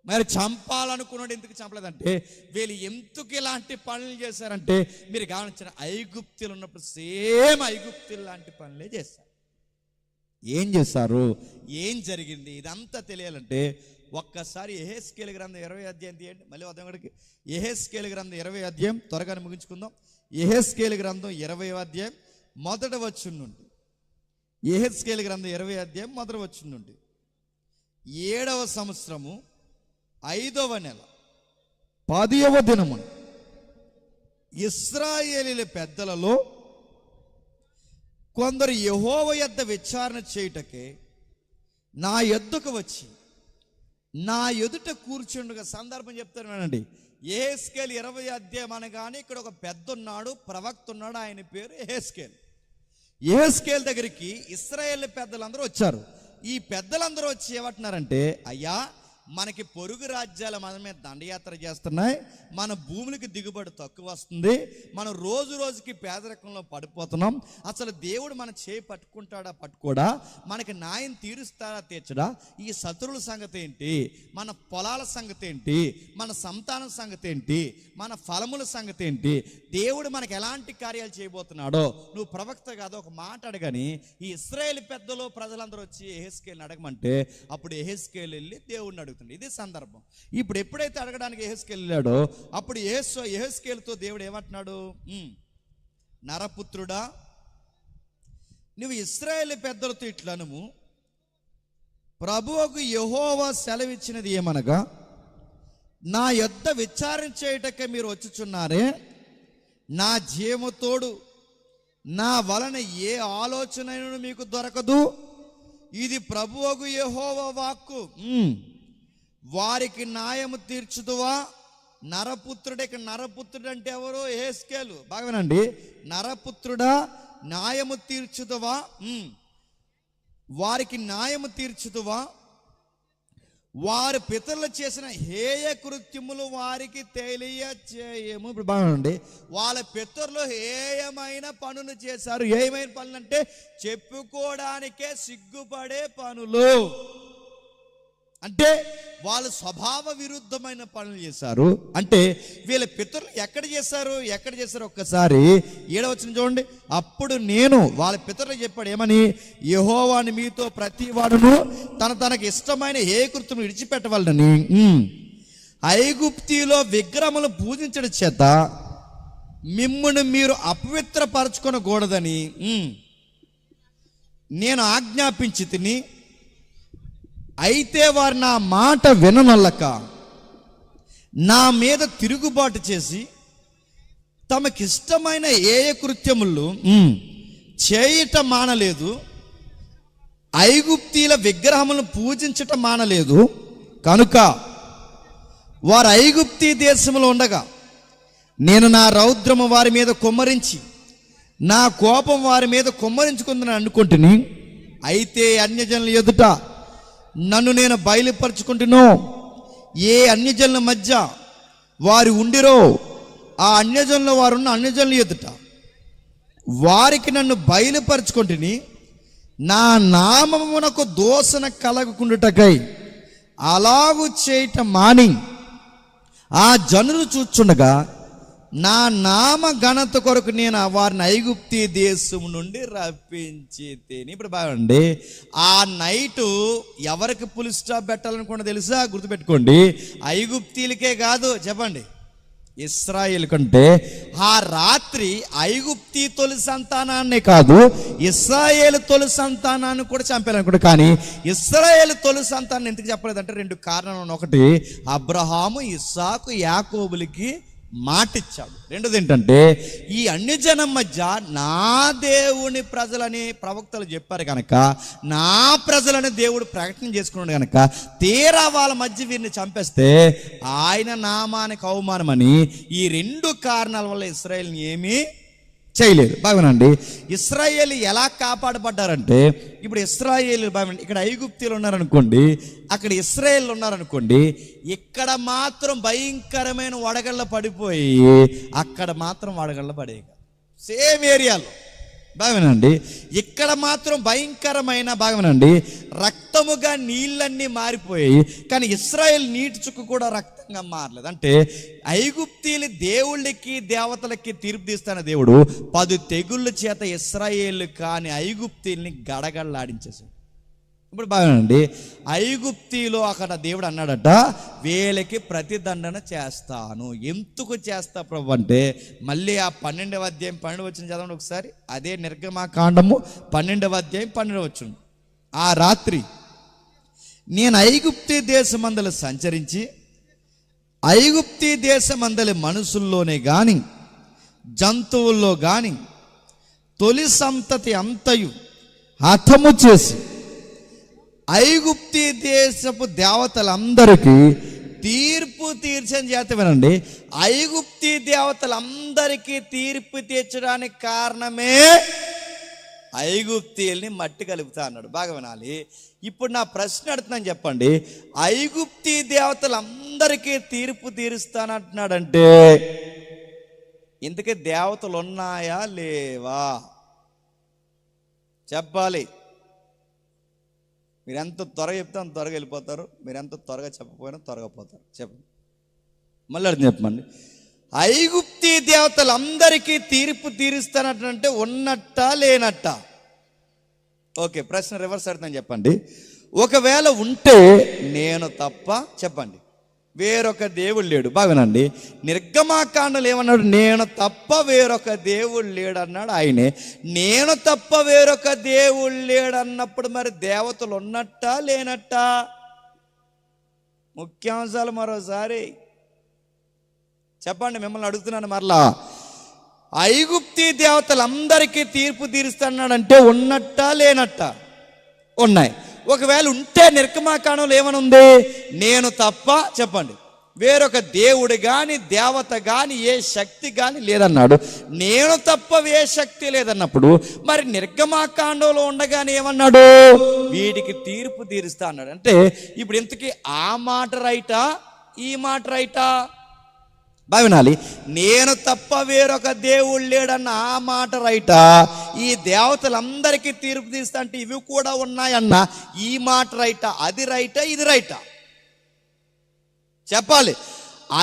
మరి చంపాలనుకున్నాడు. ఎందుకు చంపలేదంటే వీళ్ళు ఎందుకు ఇలాంటి పనులు చేశారంటే మీరు గమనించిన ఐగుప్తులు ఉన్నప్పుడు సేమ్ ఐగుప్తులు లాంటి పనులే చేశారు. ఏం చేశారు, ఏం జరిగింది, ఇదంతా తెలియాలంటే ఒక్కసారి యెహెజ్కేలు గ్రంథం 20 అధ్యాయం తీయండి. మళ్ళీ వద్దాం. యెహెజ్కేలు గ్రంథం 20 అధ్యాయం త్వరగా ముగించుకుందాం. యెహెజ్కేలు గ్రంథం 20 అధ్యాయం మొదటి వచనం నుండి. యెహెజ్కేలు గ్రంథం 20 అధ్యాయం మొదటి వచనం నుండి. 7వ సంవత్సరము 5వ నెల 10వ దినమున ఇశ్రాయేలీల పెద్దలలో కొందరు యెహోవా యొద్ద విచారణ చేయుటకే నా యొద్దకు వచ్చి నా ఎదుట కూర్చుండగా. సందర్భం చెప్తాను వినండి. యెహెజ్కేలు 20 అధ్యాయం అనగానే ఇక్కడ ఒక పెద్ద ఉన్నాడు, ప్రవక్త ఉన్నాడు. ఆయన పేరు యెహెజ్కేలు. యెహెజ్కేలు దగ్గరికి ఇశ్రాయేల్ పెద్దలందరూ వచ్చారు. ఈ పెద్దలందరూ వచ్చి ఏమంటున్నారంటే, అయ్యా మనకి పొరుగు రాజ్యాల మన మీద దండయాత్ర చేస్తున్నాయి, మన భూములకి దిగుబడి తక్కువ వస్తుంది, మనం రోజు రోజుకి పేదరికంలో పడిపోతున్నాం. అసలు దేవుడు మన చేయి పట్టుకుంటాడా పట్టుకోడా, మనకి న్యాయం తీరుస్తాడా తీర్చడా, ఈ శత్రువుల సంగతి ఏంటి, మన పొలాల సంగతి ఏంటి, మన సంతానం సంగతి ఏంటి, మన ఫలముల సంగతి ఏంటి, దేవుడు మనకు ఎలాంటి కార్యాలు చేయబోతున్నాడో నువ్వు ప్రవక్త కాదు ఒక మాట అడగని ఈ ఇశ్రాయేలు పెద్దలు ప్రజలందరూ వచ్చి యెహెజ్కేలుని అడగమంటే అప్పుడు యెహెజ్కేలు వెళ్ళి దేవుడిని అడుగుతుంది. ఇది సందర్భం. ఇప్పుడు ఎప్పుడైతే అడగడానికి యెహెజ్కేలు వెళ్ళాడో అప్పుడు యెహెజ్కేలుతో దేవుడు ఏమంటున్నాడు, నరపుత్రుడా నువ్వు ఇశ్రాయేలు పెద్దలతో ఇట్లనుము, ప్రభువుకు యెహోవా సెలవిచ్చినది ఏమనగా, నా యొద్ద విచారణ చేయుటకే మీరు వచ్చుచున్నారే, నా జీవముతోడు నా వలన ఏ ఆలోచన మీకు దొరకదు. ఇది ప్రభువుకు యెహోవా వాక్కు. వారికి న్యాయము తీర్చుదువా? నరపుత్రుడికి, నరపుత్రుడు అంటే ఎవరు? యెహెజ్కేలు. బాగానండి. నరపుత్రుడా న్యాయము తీర్చుదువా? వారికి న్యాయము తీర్చుదువా? వారి పితరులు చేసిన హేయ కృత్యములు వారికి తెలియచేయము. ఇప్పుడు బాగుండి, వాళ్ళ పితరులు హేయమైన పనులు చేశారు. ఏమైన పనులు అంటే చెప్పుకోవడానికే సిగ్గుపడే పనులు. అంటే వాళ్ళు స్వభావ విరుద్ధమైన పనులు చేశారు. అంటే వీళ్ళ పితరులు ఎక్కడ చేశారు ఒక్కసారి 7వ వచనం చూడండి. అప్పుడు నేను వాళ్ళ పితరులు చెప్పాడు ఏమని, యెహోవాని మీతో ప్రతి వాడును తనకు ఇష్టమైన ఏ కృత్యం విడిచిపెట్టవాలని ఐగుప్తిలో విగ్రహములు పూజించడం చేత మిమ్మును మీరు అపవిత్రపరచుకొనకూడదని నేను ఆజ్ఞాపించి తిని, అయితే వారు నా మాట విననొల్లక నా మీద తిరుగుబాటు చేసి తమకిష్టమైన ఏ కృత్యములు చేయుట మానలేదు. ఐగుప్తీల విగ్రహములను పూజించటం మానలేదు కనుక వారు ఐగుప్తీ దేశంలో ఉండగా నేను నా రౌద్రము వారి మీద కుమ్మరించి నా కోపం వారి మీద కుమ్మరించుకుందని అనుకుంటుని, అయితే అన్యజనుల ఎదుట నన్ను నేను బయలుపరుచుకుంటును. ఏ అన్యజనుల మధ్య వారు ఉండిరో ఆ అన్యజనుల వారున్న అన్యజనుల ఎదుట వారికి నన్ను బయలుపరుచుకుంటుని, నా నామమునకు దోషణ కలగకుండుటకై అలాగు చేయటం మాని ఆ జనులు చూచుండగా నా నామ ఘనత కొరకు నేను వారిని ఐగుప్తీ దేశం నుండి రప్పించి తేని. ఇప్పుడు బాగుండి, ఆ నైటు ఎవరికి పులి స్టాప్ పెట్టాలనుకున్నా తెలుసా? గుర్తుపెట్టుకోండి, ఐగుప్తీలకే కాదు, చెప్పండి, ఇశ్రాయేలు కంటే ఆ రాత్రి ఐగుప్తీ తొలి సంతానాన్ని కాదు, ఇశ్రాయేలు తొలి సంతానాన్ని కూడా చంపాలనుకుంటా. కానీ ఇశ్రాయేలు తొలి సంతానాన్ని ఎందుకు చెప్పలేదంటే 2 కారణాలు. ఒకటి, అబ్రహాము ఇస్సాకు యాకోబులకి మాటిచ్చాడు. రెండోది ఏంటంటే, ఈ అన్యజనం మధ్య నా దేవుని ప్రజలని ప్రవక్తలు చెప్పారు కనుక, నా ప్రజలని దేవుడు ప్రకటన చేసుకున్నాడు కనుక, తీరా వాళ్ళ మధ్య వీరిని చంపేస్తే ఆయన నామానికి అవమానమని ఈ 2 కారణాల వల్ల ఇశ్రాయేల్ని ఏమీ చేయలేదు. బాగునండి, ఇశ్రాయేల్ ఎలా కాపాడబడ్డారంటే, ఇప్పుడు ఇశ్రాయేలు బాగుండి, ఇక్కడ ఐగుప్తీలు ఉన్నారనుకోండి, అక్కడ ఇశ్రాయేల్ ఉన్నారనుకోండి, ఇక్కడ మాత్రం భయంకరమైన వడగళ్ళ పడిపోయి అక్కడ మాత్రం వడగళ్ళ పడేవి. సేమ్ ఏరియాలో బాగునండి, ఇక్కడ మాత్రం భయంకరమైన బాగునండి రక్తముగా నీళ్ళన్నీ మారిపోయాయి. కానీ ఇశ్రాయేల్ నీటి చుక్క కూడా రక్తంగా మారలేదు. అంటే ఐగుప్తీలు దేవుళ్ళకి దేవతలకి తీర్పు తీస్తున్న దేవుడు 10 తెగుళ్ళ చేత ఇశ్రాయేల్ కాని ఐగుప్తీల్ని గడగడలాడించేశాడు. ఇప్పుడు బాగానండి, ఐగుప్తీలో అక్కడ దేవుడు అన్నాడట, వీళ్ళకి ప్రతిదండన చేస్తాను. ఎందుకు చేస్తా ప్రభు అంటే, మళ్ళీ ఆ 12వ అధ్యాయం 12 వచనం చదవండి ఒకసారి. అదే నిర్గమాకాండము 12వ అధ్యాయం 12 వచనం. ఆ రాత్రి నేను ఐగుప్తీ దేశమందలి సంచరించి ఐగుప్తీ దేశమందలి మనుషుల్లోనే గాని జంతువుల్లో గాని తొలి సంతతి అంతయు హతము చేసి ఐగుప్తీ దేశపు దేవతలందరికీ తీర్పు తీర్చని చేత వినండి. ఐగుప్తీ దేవతలందరికీ తీర్పు తీర్చడానికి కారణమే ఐగుప్తీల్ని మట్టి కలుపుతా అన్నాడు. బాగా వినాలి. ఇప్పుడు నా ప్రశ్న అడుగుతున్నాను, చెప్పండి, ఐగుప్తీ దేవతలందరికీ తీర్పు తీరుస్తానంటున్నాడంటే ఇంతకీ దేవతలు ఉన్నాయా లేవా చెప్పాలి. మీరు ఎంత త్వరగా చెప్తే అంత త్వరగా వెళ్ళిపోతారు, మీరు ఎంత త్వరగా చెప్పకపోయినా త్వరగా పోతారు. చెప్పండి, మళ్ళీ అర్థం చెప్పండి. ఐగుప్తీ దేవతలందరికీ తీర్పు తీరుస్తానంటే ఉన్నట్టా లేనట్టా? ఓకే, ప్రశ్న రివర్స్ అడుగుతాను, చెప్పండి. ఒకవేళ ఉంటే నేను తప్ప చెప్పండి వేరొక దేవుడు లేడు. బాగానండి, నిర్గమాకాండలు ఏమన్నాడు? నేను తప్ప వేరొక దేవుడు లేడు అన్నాడు ఆయనే. నేను తప్ప వేరొక దేవుడు లేడు అన్నప్పుడు మరి దేవతలు ఉన్నట్టా లేనట్టా? ముఖ్యాంశాలు మరోసారి చెప్పండి, మిమ్మల్ని అడుగుతున్నాను మరలా. ఐగుప్తీ దేవతలందరికీ తీర్పు తీరుస్తున్నాడంటే ఉన్నట్టా లేనట్టా? ఉన్నాయి. ఒకవేళ ఉంటే నిర్గమాకాండంలో ఏమనుంది? నేను తప్ప చెప్పండి వేరొక దేవుడు కానీ దేవత కానీ ఏ శక్తి కానీ లేదన్నాడు. నేను తప్ప ఏ శక్తి లేదన్నప్పుడు మరి నిర్గమాకాండంలో ఉండగానే ఏమన్నాడు? వీడికి తీర్పు తీరుస్తా అన్నాడు. అంటే ఇప్పుడు ఇంతకీ ఆ మాట రైటా ఈ మాట రైటా? బాగా వినాలి. నేను తప్ప వేరొక దేవుడు లేడన్న ఆ మాట రైటా? ఈ దేవతలందరికీ తీర్పు తీస్తా అంటే ఇవి కూడా ఉన్నాయన్న ఈ మాట రైటా? అది రైటా ఇది రైటా చెప్పాలి.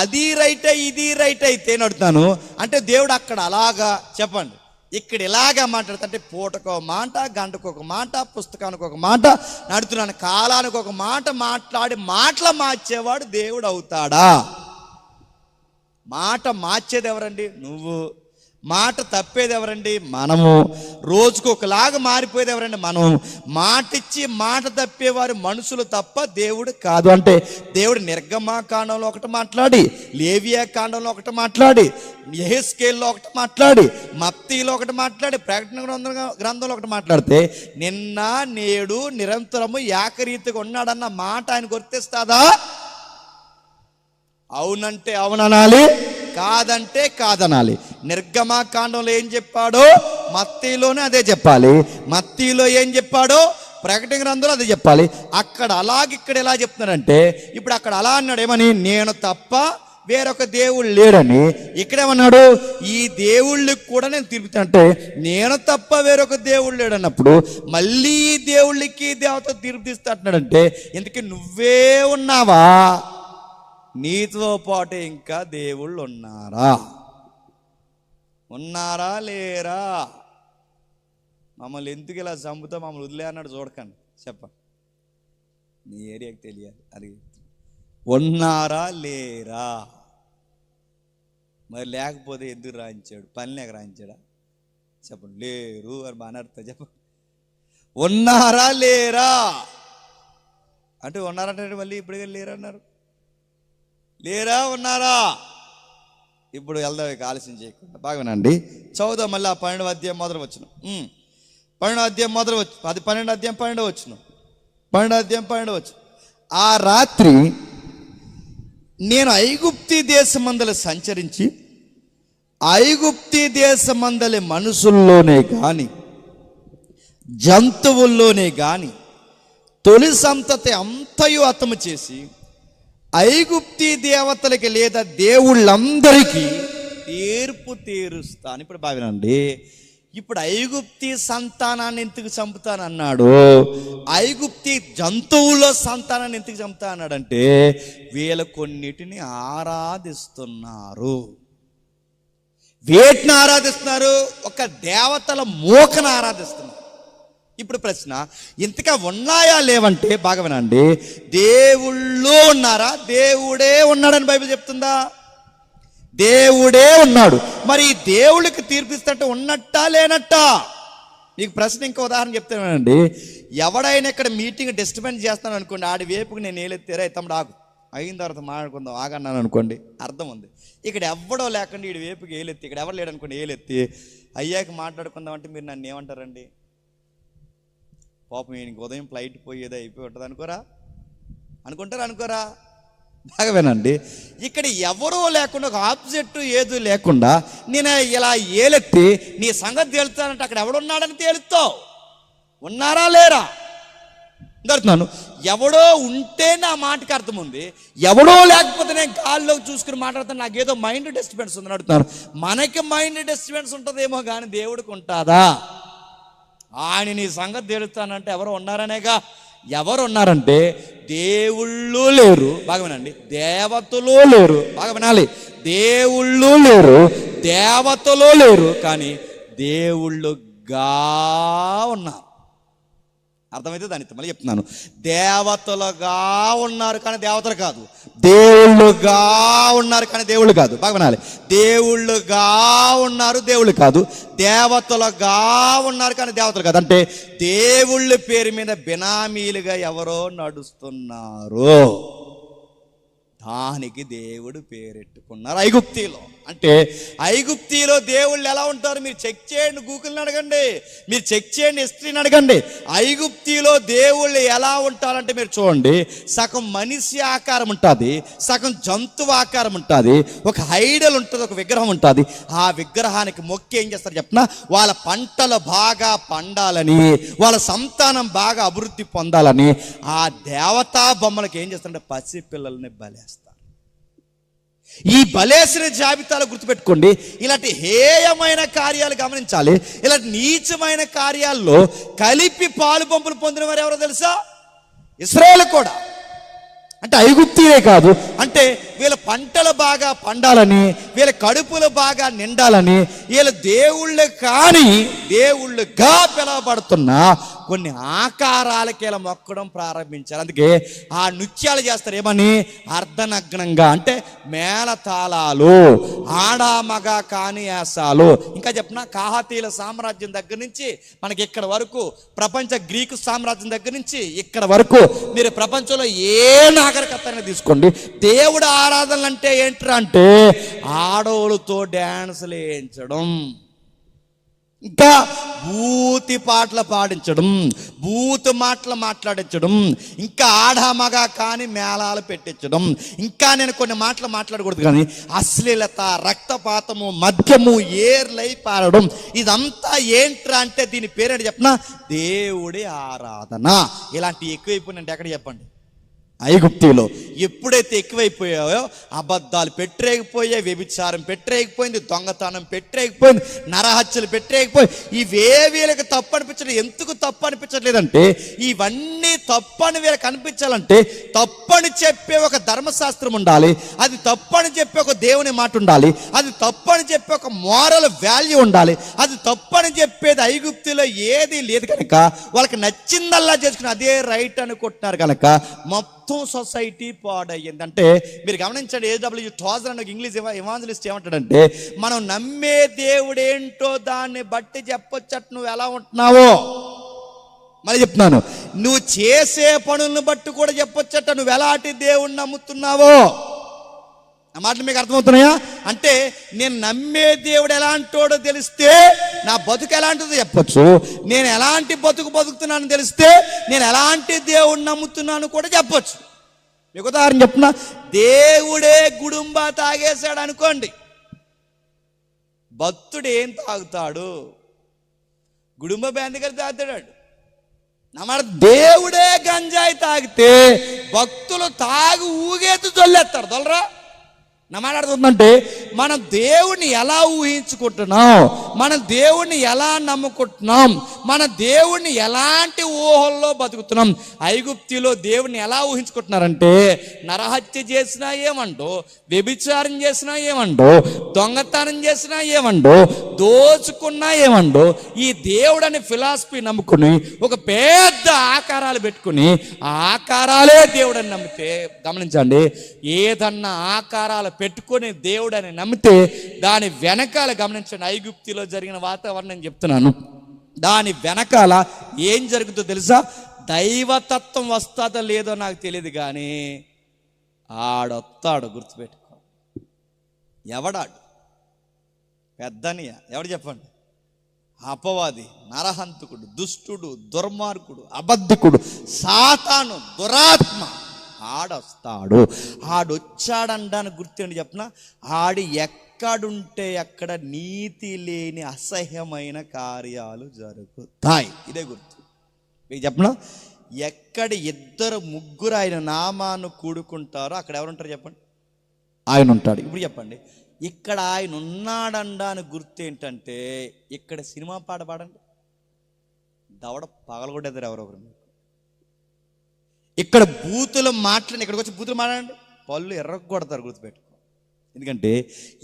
అది రైటా ఇది రైట్ అయితే నడుతాను అంటే దేవుడు అక్కడ అలాగా చెప్పండి, ఇక్కడ ఇలాగా మాట్లాడుతా అంటే పూటకో మాట, గంటకు ఒక మాట, పుస్తకానికి ఒక మాట, నడుతున్నాను కాలానికి ఒక మాట మాట్లాడి మాటలు మార్చేవాడు దేవుడు అవుతాడా? మాట మార్చేది ఎవరండి? నువ్వు. మాట తప్పేది ఎవరండి? మనము. రోజుకు ఒకలాగా మారిపోయేది ఎవరండి? మనం. మాట ఇచ్చి మాట తప్పేవారు మనుషులు తప్ప దేవుడు కాదు. అంటే దేవుడు నిర్గమాకాండంలో ఒకటి మాట్లాడి, లేవియా కాండంలో ఒకటి మాట్లాడి, యెహెజ్కేలులో ఒకటి మాట్లాడి, మత్తయిలో ఒకటి మాట్లాడి, ప్రకటన గ్రంథంలో ఒకటి మాట్లాడితే నిన్న నేడు నిరంతరము ఏకరీతిగా ఉన్నాడన్న మాట ఆయన గుర్తిస్తాదా? అవునంటే అవుననాలి, కాదంటే కాదనాలి. నిర్గమాకాండంలో ఏం చెప్పాడో మత్తయిలోనే అదే చెప్పాలి, మత్తయిలో ఏం చెప్పాడో ప్రకటన గ్రంథంలో అదే చెప్పాలి. అక్కడ ఇక్కడ ఎలా చెప్తున్నాడంటే, ఇప్పుడు అక్కడ అలా అన్నాడు ఏమని? నేను తప్ప వేరొక దేవుడు లేడని. ఇక్కడేమన్నాడు? ఈ దేవుళ్ళకి కూడా నేను తీర్పుతానంటే నేను తప్ప వేరొక దేవుడు లేడన్నప్పుడు మళ్ళీ ఈ దేవుళ్ళకి దేవత తీర్పు తీస్తా అంటున్నాడంటే ఇంతకీ నువ్వే ఉన్నావా? నీతో పాటు ఇంకా దేవుళ్ళు ఉన్నారా లేరా? మమ్మల్ని ఎందుకు ఇలా చంపుతా, మమ్మల్ని వదిలే అన్నాడు చూడకండి. చెప్పండి, నీ ఏరియాకి తెలియాలి. అది ఉన్నారా లేరా? మరి లేకపోతే ఎందుకు రాయించాడు? పని లేక రాయించాడా? చెప్పండి, లేరు అని బాగా చెప్పండి. ఉన్నారా లేరా అంటే ఉన్నారంటే మళ్ళీ ఇప్పుడుగా లేరు అన్నారు. లేరా ఉన్నారా? ఇప్పుడు వెళ్దాం, ఇక ఆలస్యం చేయకుండా. బాగానండి, చదువుదాం మళ్ళీ ఆ 12వ అధ్యాయం మొదలు వచ్చిన 12వ అధ్యాయం మొదలు వచ్చి 12వ అధ్యాయం 12వ వచ్చిన 12వ అధ్యాయం 12వ వచ్చిన. ఆ రాత్రి నేను ఐగుప్తీ దేశమందలి సంచరించి ఐగుప్తీ దేశమందలి మనుషుల్లోనే కానీ జంతువుల్లోనే కానీ తొలి సంతతి అంతయు హతము చేసి ఐగుప్తీ దేవతలకి లేదా దేవుళ్ళందరికీ తీర్పు తీరుస్తాను. ఇప్పుడు బాగానండి, ఇప్పుడు ఐగుప్తీ సంతానాన్ని ఎందుకు చంపుతానన్నాడు? ఐగుప్తీ జంతువుల సంతానాన్ని ఎందుకు చంపుతా అన్నాడంటే వీళ్ళ కొన్నిటిని ఆరాధిస్తున్నారు. వేటిని ఆరాధిస్తున్నారు? ఒక దేవతల మూకను ఆరాధిస్తున్నారు. ఇప్పుడు ప్రశ్న, ఇంతగా ఉన్నాయా లేవంటే బాగా వినండి, దేవుళ్ళు ఉన్నారా? దేవుడే ఉన్నాడని బైబిల్ చెప్తుందా? దేవుడే ఉన్నాడు. మరి ఈ దేవుళ్ళకి తీర్పిస్తుంటే ఉన్నట్టా లేనట్టా? మీకు ప్రశ్న ఇంకో ఉదాహరణ చెప్తానండి. ఎవడైనా ఇక్కడ మీటింగ్ డిస్టర్బెన్స్ చేస్తాను అనుకోండి, ఆడి వేపుకు నేను ఏలెత్తారా తమ్ముడు ఆగు, అయిన తర్వాత మాట్లాడుకుందాం ఆగన్నాను అనుకోండి, అర్థం ఉంది. ఇక్కడ ఎవడో లేకుండా వీడి వేపుకి ఏలెత్తి, ఇక్కడ ఎవరు లేడనుకోండి ఏలెత్తి అయ్యాక మాట్లాడుకుందాం అంటే మీరు నన్ను ఏమంటారండి? పాపం ఈయనకి ఉదయం ఫ్లైట్ పోయేది అయిపోయి ఉంటుంది అనుకుంటారా? బాగా వినండి, ఇక్కడ ఎవరో లేకుండా ఒక ఆబ్జెక్ట్ ఏదో లేకుండా నేను ఇలా ఏలెత్తి నీ సంగతి తేలుతానంటే అక్కడ ఎవడున్నాడని తేలుతావు. ఉన్నారా లేరా అడుగుతున్నాను. ఎవడో ఉంటే నా మాటకి అర్థం ఉంది, ఎవడో లేకపోతే నేను గాల్లోకి చూసుకుని మాట్లాడుతాను, నాకేదో మైండ్ డిస్టర్బెన్స్ ఉందని అడుగుతున్నాను. మనకి మైండ్ డిస్టర్బెన్స్ ఉంటుందేమో కానీ దేవుడికి ఉంటుందా? ఆయన నీ సంగతి తేలుతానంటే ఎవరు ఉన్నారనేగా. ఎవరు ఉన్నారంటే దేవుళ్ళు లేరు, బాగా వినండి, దేవతలు లేరు, బాగా వినాలి, దేవుళ్ళు లేరు, దేవతలు లేరు, కానీ దేవుళ్ళుగా ఉన్నారు. అర్థమైతే దాని మళ్ళీ చెప్తున్నాను, దేవతలుగా ఉన్నారు కానీ దేవతలు కాదు, దేవుళ్ళుగా ఉన్నారు కానీ దేవుళ్ళు కాదు. బాగా వినాలి, దేవుళ్ళుగా ఉన్నారు దేవుళ్ళు కాదు, దేవతలుగా ఉన్నారు కానీ దేవతలు కాదు. అంటే దేవుళ్ళ పేరు మీద బినామీలుగా ఎవరో నడుస్తున్నారు, దానికి దేవుడు పేరెట్టుకున్నారు ఐగుప్తిలో. అంటే ఐగుప్తిలో దేవుళ్ళు ఎలా ఉంటారు మీరు చెక్ చేయండి, గూగుల్ని అడగండి, మీరు చెక్ చేయండి, హిస్టరీని అడగండి. ఐగుప్తిలో దేవుళ్ళు ఎలా ఉంటారంటే మీరు చూడండి, సగం మనిషి ఆకారం ఉంటుంది, సగం జంతువు ఆకారం ఉంటుంది, ఒక ఐడల్ ఉంటుంది, ఒక విగ్రహం ఉంటుంది. ఆ విగ్రహానికి మొక్కి ఏం చేస్తారు చెప్పిన, వాళ్ళ పంటలు బాగా పండాలని, వాళ్ళ సంతానం బాగా అభివృద్ధి పొందాలని ఆ దేవతా బొమ్మలకి ఏం చేస్తారంటే పసిపిల్లల్ని బలేస్తారు. ఈ బలేసిన జాబితాలో గుర్తుపెట్టుకోండి, ఇలాంటి హేయమైన కార్యాలు గమనించాలి. ఇలాంటి నీచమైన కార్యాల్లో కలిపి పాలు పంపులు పొందిన వారు ఎవరో తెలుసా? ఇశ్రాయేలు కూడా. అంటే ఐగుప్తియే కాదు, అంటే వీళ్ళ పంటలు బాగా పండాలని, వీళ్ళ కడుపులు బాగా నిండాలని, వీళ్ళ దేవుళ్ళు కానీ దేవుళ్ళుగా పిలవబడుతున్న కొన్ని ఆకారాలకి ఇలా మొక్కడం ప్రారంభించారు. అందుకే ఆ నృత్యాలు చేస్తారు ఏమని, అర్ధనగ్నంగా, అంటే మేళతాళాలు, ఆడామగ కాని యాసాలు. ఇంకా చెప్పిన కాహతీల సామ్రాజ్యం దగ్గర నుంచి మనకి ఇక్కడ వరకు, ప్రపంచ గ్రీకు సామ్రాజ్యం దగ్గర నుంచి ఇక్కడ వరకు, మీరు ప్రపంచంలో ఏ నాగరికతని తీసుకోండి, దేవుడు ఆరాధనలు అంటే ఏంట్రా అంటే ఆడవులతో డ్యాన్సులు వేయించడం, ఇంకా బూతి పాటలు పాడించడం, బూతు మాటలు మాట్లాడించడం, ఇంకా ఆడామగ కానీ మేళాలు పెట్టించడం, ఇంకా నేను కొన్ని మాటలు మాట్లాడకూడదు కానీ అశ్లీలత, రక్తపాతము, మద్యము, ఏర్లై పారడం, ఇదంతా ఏంట్రా అంటే దీని పేరేంటి చెప్పనా, దేవుడి ఆరాధన. ఇలాంటి ఎక్కువైపోయినంటే ఎక్కడ చెప్పండి, ఐగుప్తులో. ఎప్పుడైతే ఎక్కువైపోయాయో అబద్ధాలు పెట్టరేగిపోయాయి, వ్యభిచారం పెట్టరేగిపోయింది, దొంగతనం పెట్టరేగిపోయింది, నరహత్యలు పెట్టరేగిపోయి, ఇవేవి వీళ్ళకి తప్పు అనిపించలేదు. ఎందుకు తప్పు అనిపించట్లేదంటే ఇవన్నీ తప్పని వీళ్ళకి అనిపించాలంటే తప్పని చెప్పే ఒక ధర్మశాస్త్రం ఉండాలి, అది తప్పని చెప్పే ఒక దేవుని మాట ఉండాలి, అది తప్పని చెప్పే ఒక మోరల్ వాల్యూ ఉండాలి. అది తప్పని చెప్పేది ఐగుప్తులో ఏది లేదు కనుక వాళ్ళకి నచ్చిందల్లా చేసుకుని అదే రైట్ అనుకుంటున్నారు కనుక మొత్తం సొసైటీ పాడయ్యింది. అంటే మీరు గమనించండి, ఏడబ్ల్యూ టోజర్ అనే ఇంగ్లీష్ ఎవాంజలిస్ట్ ఏమంటాడంటే, మనం నమ్మే దేవుడు ఏంటో దాన్ని బట్టి చెప్పొచ్చట నువ్వు ఎలా ఉంటున్నావో. మళ్ళీ చెప్తున్నాను, నువ్వు చేసే పనులను బట్టి కూడా చెప్పొచ్చట నువ్వు ఎలాంటి దేవుడిని నమ్ముతున్నావో. ఆ మాటలు మీకు అర్థమవుతున్నాయా? అంటే నేను నమ్మే దేవుడు ఎలాంటోడో తెలిస్తే నా బతుకు ఎలాంటిదో చెప్పొచ్చు, నేను ఎలాంటి బతుకు బతుకుతున్నాను తెలిస్తే నేను ఎలాంటి దేవుడిని నమ్ముతున్నాను కూడా చెప్పొచ్చు. మీకు ఉదాహరణ చెప్తున్నా, దేవుడే గుడుంబా తాగేశాడు అనుకోండి, భక్తుడు ఏం తాగుతాడు? గుడుంబ బ్యాంది గారు తాగుతాడు. నమ్మ దేవుడే గంజాయి తాగితే భక్తులు తాగి ఊగేది చొల్లేస్తారు, తొలరా. నా మాట్లాడుతుందంటే మనం దేవుణ్ణి ఎలా ఊహించుకుంటున్నాం, మన దేవుణ్ణి ఎలా నమ్ముకుంటున్నాం, మన దేవుణ్ణి ఎలాంటి ఊహల్లో బతుకుతున్నాం. ఐగుప్తులో దేవుణ్ణి ఎలా ఊహించుకుంటున్నారంటే నరహత్య చేసినా ఏమండో, వ్యభిచారం చేసినా ఏమండో, దొంగతనం చేసినా ఏమండో, దోచుకున్నా ఏమండో, ఈ దేవుడని ఫిలాసఫీ నమ్ముకుని ఒక పెద్ద ఆకారాలు పెట్టుకుని ఆ ఆకారాలే దేవుడని నమ్మితే, గమనించండి, ఏదన్నా ఆకారాలు పెట్టుకొని దేవుడు అని నమ్మితే దాని వెనకాల, గమనించండి, ఐగుప్తులో జరిగిన వాతావరణం చెప్తున్నాను, దాని వెనకాల ఏం జరుగుతుందో తెలుసా? దైవతత్వం వస్తుందో లేదో నాకు తెలియదు కానీ ఆడొస్తాడు, గుర్తుపెట్టుకో. ఎవడాడు? పెద్దనియ. ఎవడు చెప్పండి? అపవాది, నరహంతకుడు, దుష్టుడు, దుర్మార్గుడు, అబద్ధికుడు, సాతాను, దురాత్మ ఆడొస్తాడు. ఆడొచ్చాడనడానికి గుర్తేంటి చెప్పనా? ఆడి ఎక్కడుంటే అక్కడ నీతి లేని అసహ్యమైన కార్యాలు జరుగుతాయి. ఇదే గుర్తు. మీకు చెప్పనా, ఎక్కడ ఇద్దరు ముగ్గురు ఆయన నామాన్ని కూడుకుంటారో అక్కడ ఎవరుంటారు చెప్పండి? ఆయన ఉంటాడు. ఇప్పుడు చెప్పండి, ఇక్కడ ఆయన ఉన్నాడనడానికి గుర్తు ఏంటంటే, ఇక్కడ సినిమా పాట పాడండి, దవడ పగలగొట్టేద్దరు ఎవరొకరు. ఇక్కడ బూతులు మాట్లాడి, ఇక్కడికి వచ్చి బూతులు మాట్లాడండి, పళ్ళు ఎర్రగొడతారు, గుర్తుపెట్టుకో. ఎందుకంటే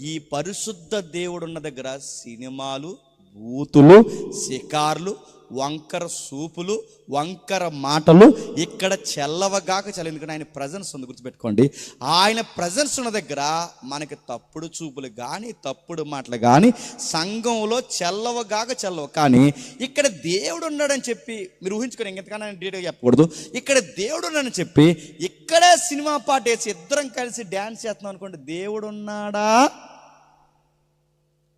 ఈ పరిశుద్ధ దేవుడు ఉన్న దగ్గర సినిమాలు, బూతులు, షికార్లు, వంకర సూపులు, వంకర మాటలు ఇక్కడ చెల్లవగాక చెల్ల. ఎందుకంటే ఆయన ప్రజెన్స్ ఉంది, గుర్తుపెట్టుకోండి. ఆయన ప్రజెన్స్ ఉన్న దగ్గర మనకి తప్పుడు చూపులు కానీ, తప్పుడు మాటలు కానీ సంఘంలో చెల్లవగాక చెల్లవు. కానీ ఇక్కడ దేవుడు ఉన్నాడని చెప్పి మీరు ఊహించుకొని, ఇంకెంతకన్నా డీటెయిల్గా చెప్పకూడదు, ఇక్కడ దేవుడు ఉన్నాడని చెప్పి ఇక్కడే సినిమా పాట వేసి ఇద్దరం కలిసి డ్యాన్స్ చేస్తున్నాం అనుకోండి, దేవుడు ఉన్నాడా?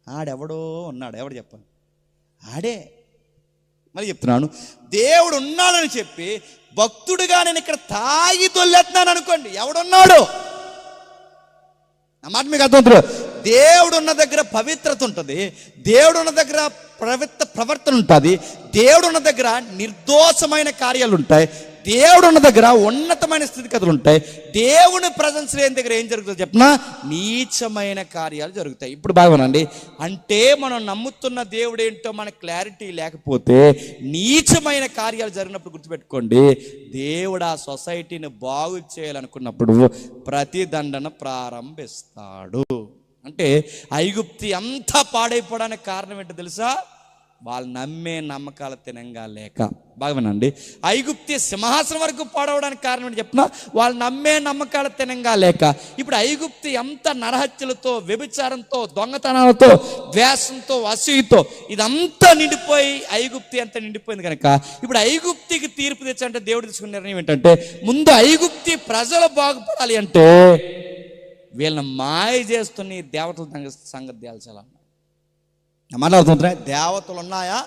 ఆడెవడో ఉన్నాడు. ఎవడు చెప్పండి? ఆడే. మరి చెప్తున్నాను, దేవుడు ఉన్నాడని చెప్పి భక్తుడిగా నేను ఇక్కడ తాగి తొల్లెత్తున్నాను అనుకోండి, ఎవడున్నాడు? నా మాట మీకు అర్థమవుతుంది. దేవుడు ఉన్న దగ్గర పవిత్రత ఉంటుంది, దేవుడు ఉన్న దగ్గర ప్రవర్తన ఉంటుంది, దేవుడు ఉన్న దగ్గర నిర్దోషమైన కార్యాలు ఉంటాయి, దేవుడు ఉన్న దగ్గర ఉన్నతమైన స్థితిగతులు ఉంటాయి. దేవుని ప్రజెన్స్ లేని దగ్గర ఏం జరుగుతుందో చెప్పినా నీచమైన కార్యాలు జరుగుతాయి. ఇప్పుడు బాగునండి, అంటే మనం నమ్ముతున్న దేవుడు ఏంటో మనకు క్లారిటీ లేకపోతే నీచమైన కార్యాలు జరిగినప్పుడు గుర్తుపెట్టుకోండి, దేవుడు ఆ సొసైటీని బాగు చేయాలనుకున్నప్పుడు ప్రతిదండన ప్రారంభిస్తాడు. అంటే ఐగుప్తి అంతా పాడైపోవడానికి కారణం ఏంటో తెలుసా? వాళ్ళు నమ్మే నమ్మకాలు తినంగా లేక. బాగా వినండి, ఐగుప్తి సింహాసనం వరకు పాడవడానికి కారణం ఏంటి చెప్పిన, వాళ్ళు నమ్మే నమ్మకాలు తినంగా లేక. ఇప్పుడు ఐగుప్తి ఎంత నరహత్యలతో, వ్యభిచారంతో, దొంగతనాలతో, ద్వేషంతో, అసూయతో ఇదంతా నిండిపోయి ఐగుప్తి అంతా నిండిపోయింది కనుక ఇప్పుడు ఐగుప్తికి తీర్పు తెచ్చాలంటే దేవుడు తీసుకున్న నిర్ణయం ఏంటంటే, ముందు ఐగుప్తి ప్రజలు బాగుపడాలి అంటే వీళ్ళని మాయ చేస్తున్న ఈ దేవతల సంగతి తేల్చాలన్న. మాట్లాడుతుంటే దేవతలు ఉన్నాయా?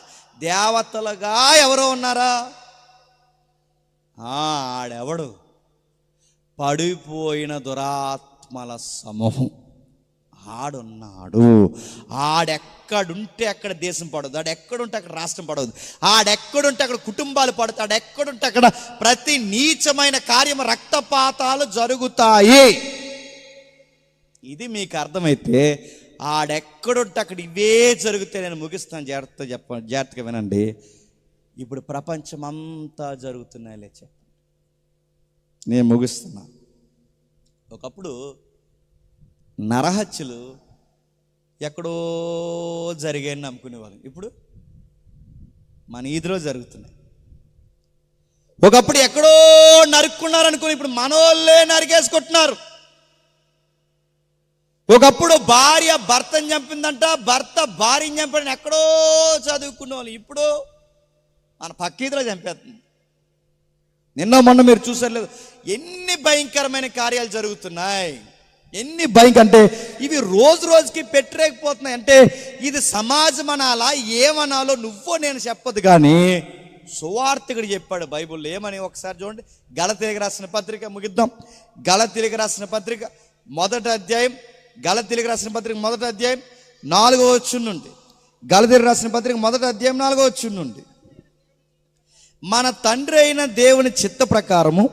దేవతలుగా ఎవరో ఉన్నారా? ఆడెవడు? పడిపోయిన దురాత్మల సమూహం ఆడున్నాడు. ఆడెక్కడుంటే అక్కడ దేశం పడదు, ఆడెక్కడుంటే అక్కడ రాష్ట్రం పడదు, ఆడెక్కడుంటే అక్కడ కుటుంబాలు పడతాయి, ఆడెక్కడుంటే అక్కడ ప్రతి నీచమైన కార్యము, రక్తపాతాలు జరుగుతాయి. ఇది మీకు అర్థమైతే ఆడెక్కడుంటే అక్కడ ఇవే జరిగితే, నేను ముగిస్తాను, జాగ్రత్తగా వినండి. ఇప్పుడు ప్రపంచం అంతా జరుగుతున్నాయిలే చెప్పండి, నేను ముగిస్తున్నా. ఒకప్పుడు నరహత్యలు ఎక్కడో జరిగాయని నమ్ముకునేవాళ్ళు, ఇప్పుడు మన ఈదిలో జరుగుతున్నాయి. ఒకప్పుడు ఎక్కడో నరుక్కున్నారనుకుని ఇప్పుడు మనోళ్ళే నరికేసుకుంటున్నారు. ఒకప్పుడు భార్య భర్తని చంపిందంట, భర్త భార్యని చంపాడని ఎక్కడో చదువుకునే వాళ్ళు ఇప్పుడు మన పక్కీదిలో చంపేస్తుంది. నిన్న మొన్న మీరు చూసారు లేదు, ఎన్ని భయంకరమైన కార్యాలు జరుగుతున్నాయి, ఎన్ని అంటే ఇవి రోజు రోజుకి పెట్టలేకపోతున్నాయి. అంటే ఇది సమాజం అనాలా, ఏమనాలో నువ్వో నేను చెప్పదు, కానీ సువార్తికుడు చెప్పాడు బైబిల్లో ఏమని. ఒకసారి చూడండి, గలతీయులకు రాసిన పత్రిక, ముగిద్దాం. గలతీయులకు రాసిన పత్రిక మొదటి అధ్యాయం, గలతీయులకు రాసిన పత్రిక మొదటి అధ్యాయం 4వ వచనం నుండి, గలతీయులకు రాసిన పత్రిక మొదటి అధ్యాయం 4వ వచనం నుండి, మన తండ్రి అయిన దేవుని చిత్త ప్రకారము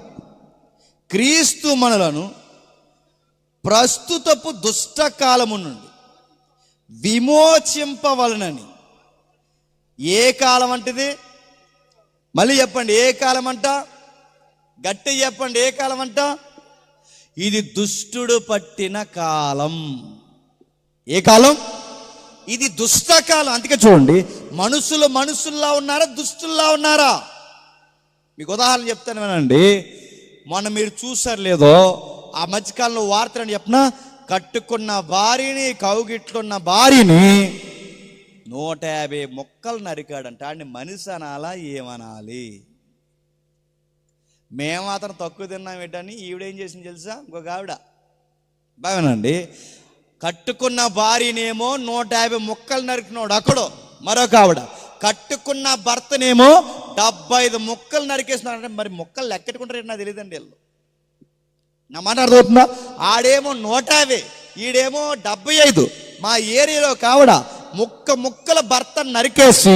క్రీస్తు మనలను ప్రస్తుతపు దుష్టకాలము నుండి విమోచింపవలనని. ఏ కాలం అంటది? మళ్ళీ చెప్పండి, ఏ కాలం అంట? గట్టి చెప్పండి, ఏ కాలం అంట? ఇది దుష్టుడు పట్టిన కాలం. ఏ కాలం? ఇది దుష్టకాలం. అందుకే చూడండి, మనుషుల్లా ఉన్నారా, దుష్టుల్లా ఉన్నారా? మీకు ఉదాహరణ చెప్తాను వినండి. మొన్న మీరు చూసారు లేదో, ఆ మధ్యకాలంలో వార్తలని చెప్పిన, కట్టుకున్న భార్యని, కౌగిట్లున్న భార్యని 150 ముక్కలు నరికాడంట. ఆడిని మనిషి అనాలా, ఏమనాలి? మేము అతను తక్కువ తిన్నాం ఏంటని ఈవిడేం చేసింది తెలుసా? ఇంకొక ఆవిడ, బాగానండి, కట్టుకున్న భార్యనేమో 150 ముక్కలు నరికినోడు అక్కడో, మరొక ఆవిడ కట్టుకున్న భర్తనేమో 75 ముక్కలు నరికేస్తున్నాడంటే మరి ముక్కలు లెక్కెట్టుకుంటారు నాకు తెలియదండి వీళ్ళు. నా మాట అర్థమవుతుందా? ఆడేమో 150, ఈడేమో 75. మా ఏరియాలో కావిడ ముక్కల భర్త నరికేసి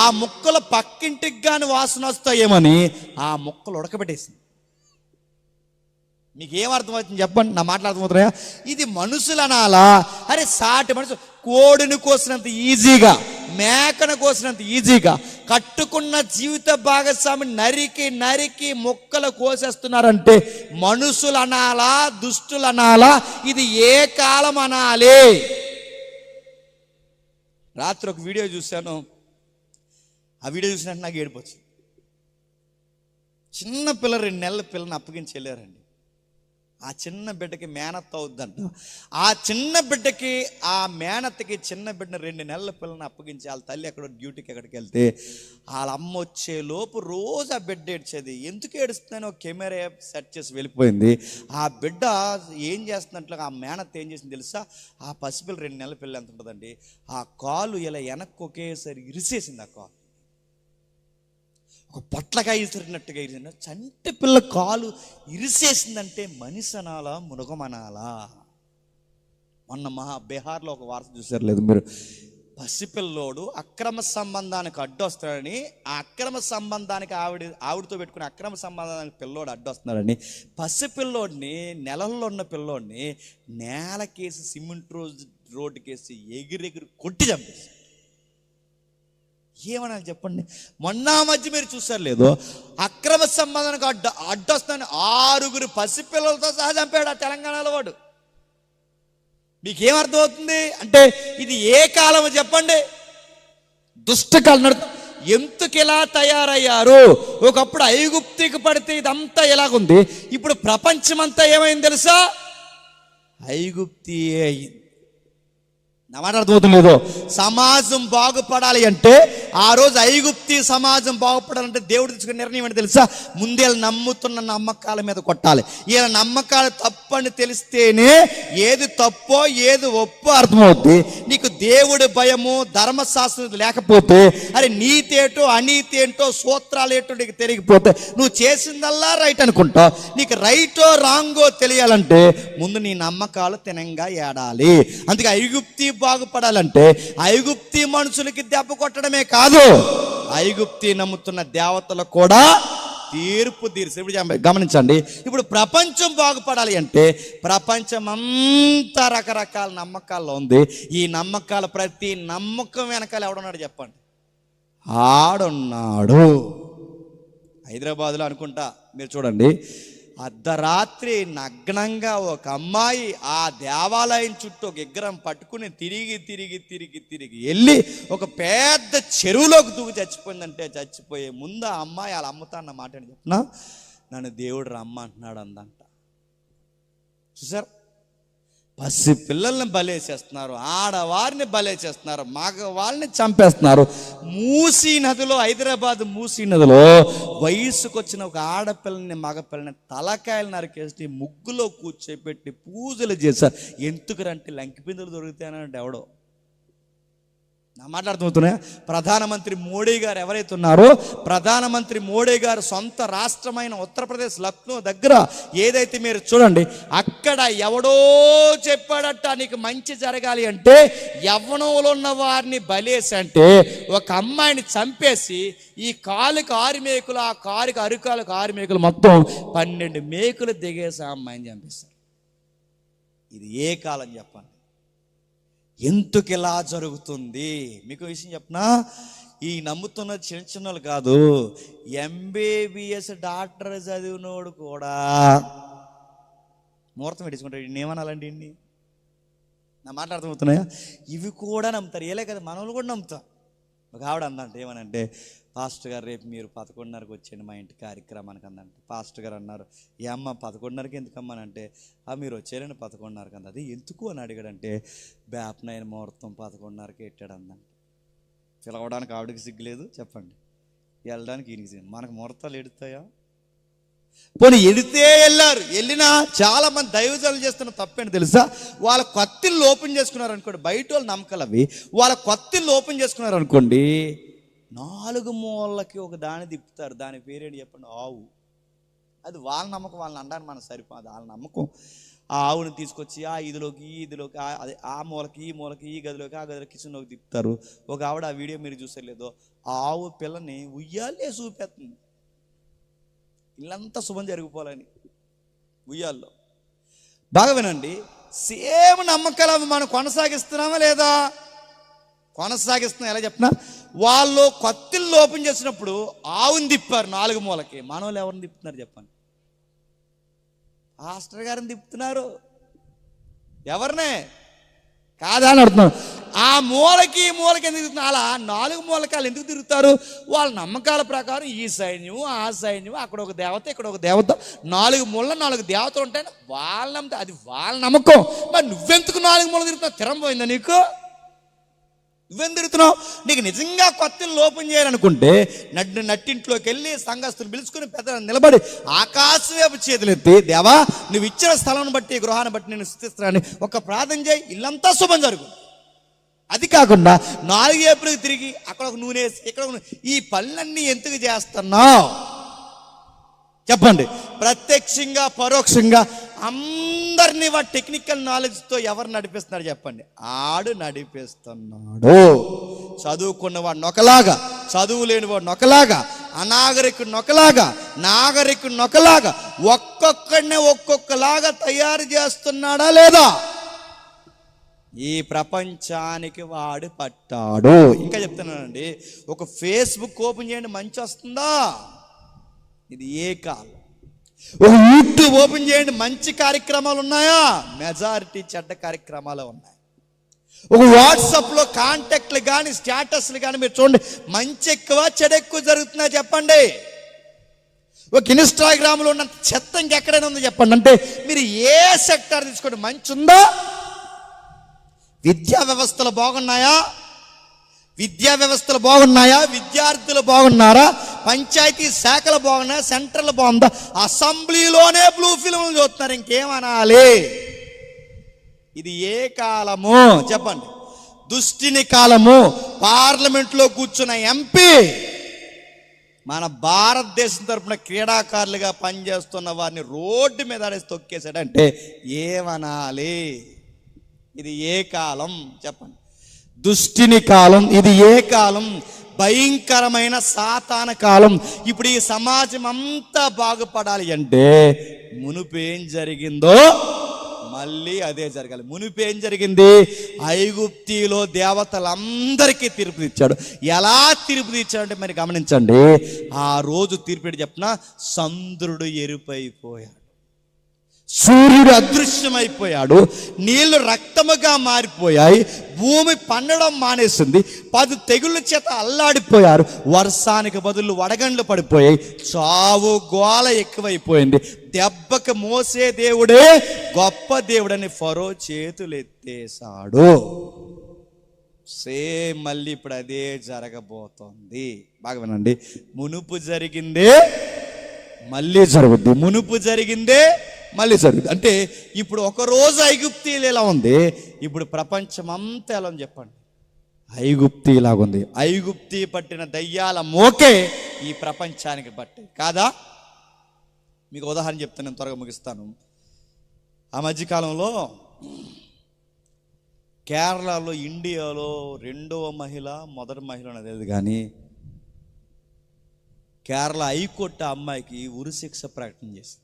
ఆ ముక్కలు పక్కింటికి కానీ వాసన వస్తాయేమని ఆ ముక్కలు ఉడకబెట్టేసింది. మీకు ఏమర్థమవుతుంది చెప్పండి, నా మాటలు అర్థమవుతున్నాయా? ఇది మనుషులు అనాలా? అరే సాటి మనుషు, కోడిని కోసినంత ఈజీగా, మేకను కోసినంత ఈజీగా కట్టుకున్న జీవిత భాగస్వామిని నరికి ముక్కలు కోసేస్తున్నారంటే మనుషులు అనాలా, దుష్టులు అనాలా? ఇది ఏ కాలం అనాలి? రాత్రి ఒక వీడియో చూశాను, ఆ వీడియో చూసినట్టు నాకు ఏడుపు వచ్చింది. చిన్న పిల్ల 2 నెలల పిల్లని అప్పగించి వెళ్ళారండి. ఆ చిన్న బిడ్డకి మేనత్త అవుద్దంట. ఆ చిన్న బిడ్డకి, ఆ మేనత్తకి చిన్న బిడ్డని 2 నెలల పిల్లని అప్పగించి వాళ్ళ తల్లి ఎక్కడో డ్యూటీకి ఎక్కడికి వెళ్తే వాళ్ళ అమ్మ వచ్చే లోపు రోజు ఆ బిడ్డ ఏడ్చేది. ఎందుకు ఏడుస్తుందని ఒక కెమెరా సెట్ చేసి వెళ్ళిపోయింది. ఆ బిడ్డ ఏం చేస్తున్నట్లు ఆ మేనత్త ఏం చేసింది తెలుసా? ఆ పసిపిల్ల 2 నెలల పిల్ల ఎంత ఉంటుందండి, ఆ కాలు ఇలా వెనక్కి ఒకేసారి ఇరిసేసింది. ఆ కాలు ఒక పొట్లకాయ ఇసిరినట్టుగా ఇరిసింది. చంటి పిల్ల కాలు ఇరిసేసిందంటే మనిషి అనాలా, మృగమనాలా? మొన్న బీహార్లో ఒక వార్త చూసారు లేదు మీరు? పసిపిల్లోడు అక్రమ సంబంధానికి అడ్డొస్తాడని, ఆ అక్రమ సంబంధానికి ఆవిడతో పెట్టుకుని అక్రమ సంబంధానికి పిల్లోడు అడ్డొస్తున్నాడని పసిపిల్లోడిని, నెలల్లో ఉన్న పిల్లోడిని నేలకేసి, సిమెంట్ రోడ్డుకేసి ఎగిరి కొట్టి చంపేసి. ఏమనాలి చెప్పండి? మొన్న మధ్య మీరు చూసారు లేదో, అక్రమ సంబంధానికి అడ్డొస్తానని 6 పసిపిల్లలతో సహా చంపాడు ఆ తెలంగాణలో వాడు. మీకేమర్థమవుతుంది అంటే ఇది ఏ కాలం చెప్పండి? దుష్టకాలం నడుపు. ఎందుకు ఇలా తయారయ్యారు? ఒకప్పుడు ఐగుప్తికి పడితే ఇదంతా ఎలాగుంది, ఇప్పుడు ప్రపంచమంతా ఏమైంది తెలుసా? ఐగుప్తియే అయింది. నా మాట అర్థమవుతుందో? సమాజం బాగుపడాలి అంటే, ఆ రోజు ఐగుప్తి సమాజం బాగుపడాలంటే దేవుడు తీసుకునే నిర్ణయం ఏంటి తెలుసా? ముందే నమ్ముతున్న నమ్మకాల మీద కొట్టాలి. ఈయన నమ్మకాలు తప్పని తెలిస్తేనే ఏది తప్పో ఏది ఒప్పో అర్థమవుద్ది. నీకు దేవుడి భయము ధర్మశాస్త్రం లేకపోతే, అరే నీతేటో అనీతి ఏంటో సూత్రాలు ఏంటో నీకు తెలియకపోతే నువ్వు చేసిందల్లా రైట్ అనుకుంటావు. నీకు రైటో రాంగో తెలియాలంటే ముందు నీ నమ్మకాలు తినంగా ఏడాలి. అందుకే ఐగుప్తి బాగుపడాలంటే ఐగుప్తి మనుషులకి దెబ్బ కొట్టడమే కాదు, ఐగుప్తి నమ్ముతున్న దేవతలకు కూడా తీర్పు తీర్చి. ఇప్పుడు గమనించండి, ఇప్పుడు ప్రపంచం బాగుపడాలి అంటే ప్రపంచం అంతా రకరకాల నమ్మకాల్లో ఉంది. ఈ నమ్మకాల ప్రతి నమ్మకం వెనకాల ఎవడున్నాడు చెప్పండి? ఆడున్నాడు. హైదరాబాద్లో అనుకుంటా మీరు చూడండి, అర్ధరాత్రి నగ్నంగా ఒక అమ్మాయి ఆ దేవాలయం చుట్టూ ఒక విగ్రహం పట్టుకుని తిరిగి వెళ్ళి ఒక పెద్ద చెరువులోకి దూకి చచ్చిపోయిందంటే, చచ్చిపోయే ముందు ఆ అమ్మాయి అలా అమ్ముతా అన్న మాట అని చెప్పినా, నన్ను దేవుడు రమ్మంటున్నాడు అందంట. చూసారు, పసి పిల్లల్ని బలేసేస్తున్నారు, ఆడవారిని బలేసేస్తున్నారు, మగవాళ్ళని చంపేస్తున్నారు. మూసీ నదిలో, హైదరాబాద్ మూసీ నదిలో వయసుకు వచ్చిన ఒక ఆడపిల్లని మగపిల్లని తలకాయలు నరికేసి ముగ్గులో కూర్చోపెట్టి పూజలు చేశారు. ఎందుకురంటే లంకిపిందులు దొరుకుతాయనంటే ఎవడో. నా మాట్లాడుతున్నాయా? ప్రధానమంత్రి మోడీ గారు ఎవరైతే ఉన్నారో, ప్రధానమంత్రి మోడీ గారు సొంత రాష్ట్రమైన ఉత్తరప్రదేశ్ లక్నో దగ్గర ఏదైతే మీరు చూడండి, అక్కడ ఎవడో చెప్పాడట నీకు మంచి జరగాలి అంటే యవ్వనంలో ఉన్న వారిని బలేసి అంటే ఒక అమ్మాయిని చంపేసి ఈ కాలుకి 6 మేకులు, ఆ కారుకి అరుకాలకు 6 మేకులు, మొత్తం 12 మేకులు దిగేసి ఆ అమ్మాయిని చంపేశారు. ఇది ఏ కాలం చెప్పండి? ఎందుకు ఇలా జరుగుతుంది? మీకు విషయం చెప్పనా, ఈ నమ్ముతున్న చిన్న వాళ్ళు కాదు, ఎంబీబీఎస్ డాక్టర్ చదివినోడు కూడా ముహూర్తం పెట్టించుకుంటాడు. ఇన్ని ఏమనాలండి, ఇన్ని నా మాట అర్థమవుతున్నాయా? ఇవి కూడా నమ్ముతారు. ఏలే కదా, మనల్ని కూడా నమ్ముతాం. ఒక ఆవిడ అందంటే, ఏమనంటే, పాస్టర్ గారు రేపు మీరు 11:30కి వచ్చేయండి మా ఇంటి కార్యక్రమానికి అందంటే. పాస్టర్ గారు అన్నారు, ఏ అమ్మ 11:30కి ఎందుకమ్మానంటే, మీరు వచ్చేయాలని 11:30కి అంది. అది ఎందుకు అని అడిగాడంటే, బేపనైన ముహూర్తం 11:30కి ఎట్టాడు అందంట. పిలవడానికి ఆవిడకి సిగ్గులేదు చెప్పండి, వెళ్ళడానికి ఈయనకి సిగ్గు. మనకు ముహూర్తాలు ఎడుతాయా? పోనీ ఎడితే వెళ్ళారు, వెళ్ళినా చాలా మంది దైవజనులు చేస్తున్న తప్పేంటి తెలుసా? వాళ్ళ కొత్తిళ్ళు ఓపెన్ చేసుకున్నారు అనుకోండి, బయట వాళ్ళు నమ్మకాలు అవి, వాళ్ళ కొత్తిళ్ళు ఓపెన్ చేసుకున్నారు అనుకోండి, 4 మూలకి ఒక దాన్ని తిప్పుతారు. దాని పేరేంటి చెప్పండి? ఆవు. అది వాళ్ళ నమ్మకం, వాళ్ళని అనడానికి మనకు సరిపోదు, వాళ్ళ నమ్మకం. ఆ ఆవుని తీసుకొచ్చి ఆ ఇదిలోకి ఈ ఇదిలోకి, అదే ఆ మూలకి ఈ మూలకి, ఈ గదిలోకి ఆ గదిలోకి, కిచెన్లోకి తిప్పుతారు. ఒక ఆవిడ, ఆ వీడియో మీరు చూసలేదో, ఆ ఆవు పిల్లని ఉయ్యాలే చూపెత్తుంది. ఇల్లంతా శుభం జరిగిపోవాలని ఉయ్యాల్లో. బాగా వినండి, సేమ్ నమ్మకాలు అవి మనం కొనసాగిస్తున్నామా లేదా? కొనసాగిస్తున్నాం. ఎలా చెప్పినా, వాళ్ళు కొత్తిళ్ళు ఓపెన్ చేసినప్పుడు ఆవుని తిప్పారు 4 మూలకి. మనోళ్ళు ఎవరిని తిప్పుతున్నారు చెప్పండి? పాస్టర్ గారిని తిప్పుతున్నారు. ఎవరినే కాదా అని అడుగుతున్నారు. ఆ మూలకి ఈ మూలకి ఎందుకు తిరుగుతున్నారు? అలా 4 మూలకాలు ఎందుకు తిరుగుతారు? వాళ్ళ నమ్మకాల ప్రకారం ఈ సైన్యం ఆ సైన్యం, అక్కడ ఒక దేవత ఇక్కడ ఒక దేవత, 4 మూల 4 దేవతలు ఉంటాయని వాళ్ళ నమ్మకం. అది వాళ్ళ నమ్మకం. మరి నువ్వెందుకు 4 మూల తిరుగుతున్నావు? తిరం పోయిందా నీకు? నువ్వేం తిరుగుతున్నావు? నీకు నిజంగా కొత్తలు ఓపెన్ చేయాలనుకుంటే నట్టింట్లోకి వెళ్ళి సంఘస్థులు పిలుచుకుని పెద్ద నిలబడి ఆకాశం వైపు చేతులెత్తి, దేవా నువ్వు ఇచ్చిన స్థలం బట్టి గృహాన్ని బట్టి నేను స్తుతిస్తున్నానని ఒక ప్రార్థన చేయి, ఇల్లంతా శుభం జరుగు. అది కాకుండా 4 ఏపులకు తిరిగి అక్కడ ఒక నూనె వేసి ఇక్కడ ఈ పనులన్నీ ఎందుకు చేస్తున్నావు చెప్పండి? ప్రత్యక్షంగా పరోక్షంగా అందరినీ వాటి టెక్నికల్ నాలెడ్జ్తో ఎవరు నడిపిస్తున్నారు చెప్పండి? ఆడు నడిపిస్తున్నాడు. చదువుకున్నవాడు నొకలాగా, చదువు లేనివాడు నొకలాగా, అనాగరికుడు నొకలాగా, నాగరికుడు నొకలాగా, ఒక్కొక్కడిని ఒక్కొక్కలాగా తయారు చేస్తున్నాడా లేదా? ఈ ప్రపంచానికి వాడు పట్టాడు. ఇంకా చెప్తున్నానండి, ఒక ఫేస్బుక్ ఓపెన్ చేయండి మంచి వస్తుందా? ఇది ఏ కాలం? ఒక యూట్యూబ్ ఓపెన్ చేయండి మంచి కార్యక్రమాలు ఉన్నాయా? మెజారిటీ చెడ్డ కార్యక్రమాలు ఉన్నాయి. ఒక వాట్సాప్లో కాంటాక్ట్లు కానీ స్టేటస్లు కానీ మీరు చూడండి, మంచి ఎక్కువ చెడు ఎక్కువ జరుగుతుందా చెప్పండి. ఒక ఇన్స్టాగ్రామ్లో ఉన్న చెత్త ఇంకెక్కడైనా ఉందో చెప్పండి. అంటే మీరు ఏ సెక్టార్ తీసుకోండి, మంచి ఉందా? విద్యా వ్యవస్థలు బాగున్నాయా? విద్యార్థులు బాగున్నారా? పంచాయతీ శాఖలు బాగున్నాయా? సెంటర్లు బాగుందా? అసెంబ్లీలోనే బ్లూ ఫిల్మ్లు చూస్తున్నారు, ఇంకేమనాలి? ఇది ఏ కాలము చెప్పండి? దుష్టిని కాలము. పార్లమెంట్లో కూర్చున్న ఎంపీ మన భారతదేశం తరపున క్రీడాకారులుగా పనిచేస్తున్న వారిని రోడ్డు మీద ఆడేసి తొక్కేశాడంటే ఏమనాలి? ఇది ఏ కాలం చెప్పండి? దుష్టిని కాలం. ఇది ఏ కాలం? భయంకరమైన సాతాన కాలం. ఇప్పుడు ఈ సమాజం అంతా బాగుపడాలి అంటే మునుపేం జరిగిందో మళ్ళీ అదే జరగాలి. మునుపేం జరిగింది? ఐగుప్తిలో దేవతలందరికీ తీర్పు ఇచ్చాడు. ఎలా తీర్పు ఇచ్చాడంటే మరి గమనించండి. ఆ రోజు తీర్పు చెప్పిన చంద్రుడు ఎరుపైపోయాడు, సూర్యుడు అదృశ్యమైపోయాడు, నీళ్లు రక్తముగా మారిపోయాయి, భూమి పండడం మానేసింది, 10 తెగుళ్ళ చేత అల్లాడిపోయారు, వర్షానికి బదులు వడగండ్లు పడిపోయాయి, చావు గోల ఎక్కువైపోయింది. దెబ్బకి మోసే దేవుడే గొప్ప దేవుడని ఫరో చేతులు ఎత్తేసాడు. సేమ్ మళ్ళీ ఇప్పుడు అదే జరగబోతోంది. బాగా వినండి. మునుపు జరిగిందే మళ్ళీ జరుగుద్ది, మునుపు జరిగిందే మళ్ళీ జరుగుతుంది. అంటే ఇప్పుడు ఒకరోజు ఐగుప్తీలు ఎలా ఉంది, ఇప్పుడు ప్రపంచం అంతా ఎలా ఉంది చెప్పండి? ఐగుప్తి ఇలాగుంది. ఐగుప్తి పట్టిన దయ్యాల మోకే ఈ ప్రపంచానికి పట్టే కాదా? మీకు ఉదాహరణ చెప్తాను, నేను త్వరగా ముగిస్తాను. ఆ మధ్యకాలంలో కేరళలో, ఇండియాలో 2వ మహిళ, మొదటి మహిళ అనేది తెలియదు కానీ కేరళ హైకోర్టు అమ్మాయికి ఉరిశిక్ష ప్రకటన చేసింది.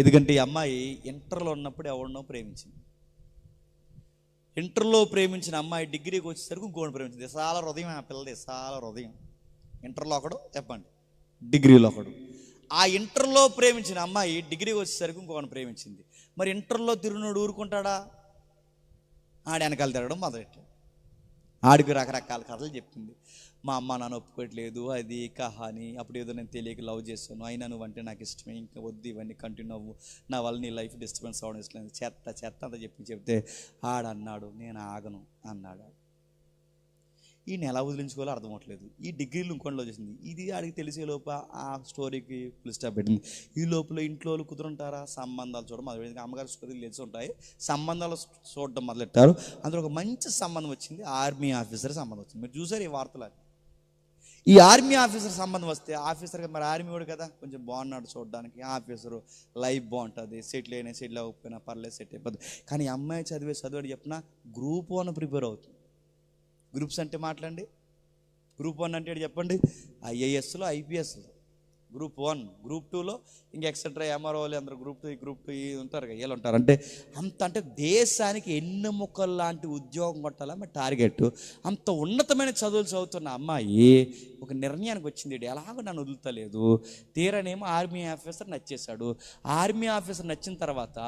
ఎందుకంటే ఈ అమ్మాయి ఇంటర్లో ఉన్నప్పుడు ఎవరినో ప్రేమించింది. ఇంటర్లో ప్రేమించిన అమ్మాయి డిగ్రీకి వచ్చేసరికి ఇంకోటి ప్రేమించింది. చాలా హృదయం ఆ పిల్లది, చాలా హృదయం. ఇంటర్లో ఒకడు చెప్పండి, డిగ్రీలో ఒకడు. ఆ ఇంటర్లో ప్రేమించిన అమ్మాయి డిగ్రీకి వచ్చేసరికి ఇంకొకటి ప్రేమించింది. మరి ఇంటర్లో తిరుగునోడు ఊరుకుంటాడా? ఆడి వెనకాల తిరగడం మొదలెట్టాడు. ఆడికి రకరకాల కథలు చెప్పింది. మా అమ్మ నాన్న ఒప్పుకోవట్లేదు, అది కహాని, అప్పుడు ఏదో నేను తెలియక లవ్ చేస్తాను, అయినా నువ్వంటే నాకు ఇష్టమే, ఇంకా వద్దు ఇవన్నీ కంటిన్యూ అవ్వు, నా వల్ల నీ లైఫ్ డిస్టర్బెన్స్ అవ్వడం ఇష్టం లేదు, చెత్త అంతా చెప్తే ఆడన్నాడు నేను ఆగను అన్నాడు. ఈయన ఎలా వదిలించుకోవాలో అర్థం అవ్వట్లేదు. ఈ డిగ్రీలు ఇంకొండలో చేసింది. ఇది ఆడికి తెలిసే లోప ఆ స్టోరీకి ఫుల్ స్టాప్ పెట్టింది. ఈ లోపల ఇంట్లో కుదురుంటారా, సంబంధాలు చూడడం మొదలెట్టింది. అమ్మగారి స్టోరీలు తెలిసి ఉంటాయి, సంబంధాలు చూడడం మొదలెట్టారు. అందులో ఒక మంచి సంబంధం వచ్చింది, ఆర్మీ ఆఫీసర్ సంబంధం వచ్చింది. మీరు చూసారు ఈ వార్తలు. ఈ ఆర్మీ ఆఫీసర్ సంబంధం వస్తే ఆఫీసర్ మరి ఆర్మీ వాడు కదా, కొంచెం బాగున్నాడు చూడడానికి, ఆఫీసరు లైఫ్ బాగుంటుంది, సెటిల్ అవ్వకపోయినా పర్లేదు, సెట్ అయిపోతుంది. కానీ అమ్మాయి చదివాడు చెప్పిన గ్రూప్ 1 ప్రిపేర్ అవుతుంది. గ్రూప్స్ అంటే మాట్లాడండి, గ్రూప్ 1 అంటే చెప్పండి, ఐఏఎస్లో, ఐపీఎస్లో గ్రూప్ 1, గ్రూప్ 2లో ఇంకా ఎక్సెట్రా ఎంఆర్ఓలు అందరూ గ్రూప్ 2 గ్రూప్ 2 ఉంటారు కదా, వీళ్ళు ఉంటారు. అంటే దేశానికి ఎన్ని ముక్కలు లాంటి ఉద్యోగం కొట్టాలా మరి టార్గెట్. అంత ఉన్నతమైన చదువులు చదువుతున్న అమ్మాయి ఒక నిర్ణయానికి వచ్చింది, ఎలాగో నన్ను వదులుతలేదు. తీరనేమో ఆర్మీ ఆఫీసర్ నచ్చేశాడు. ఆర్మీ ఆఫీసర్ నచ్చిన తర్వాత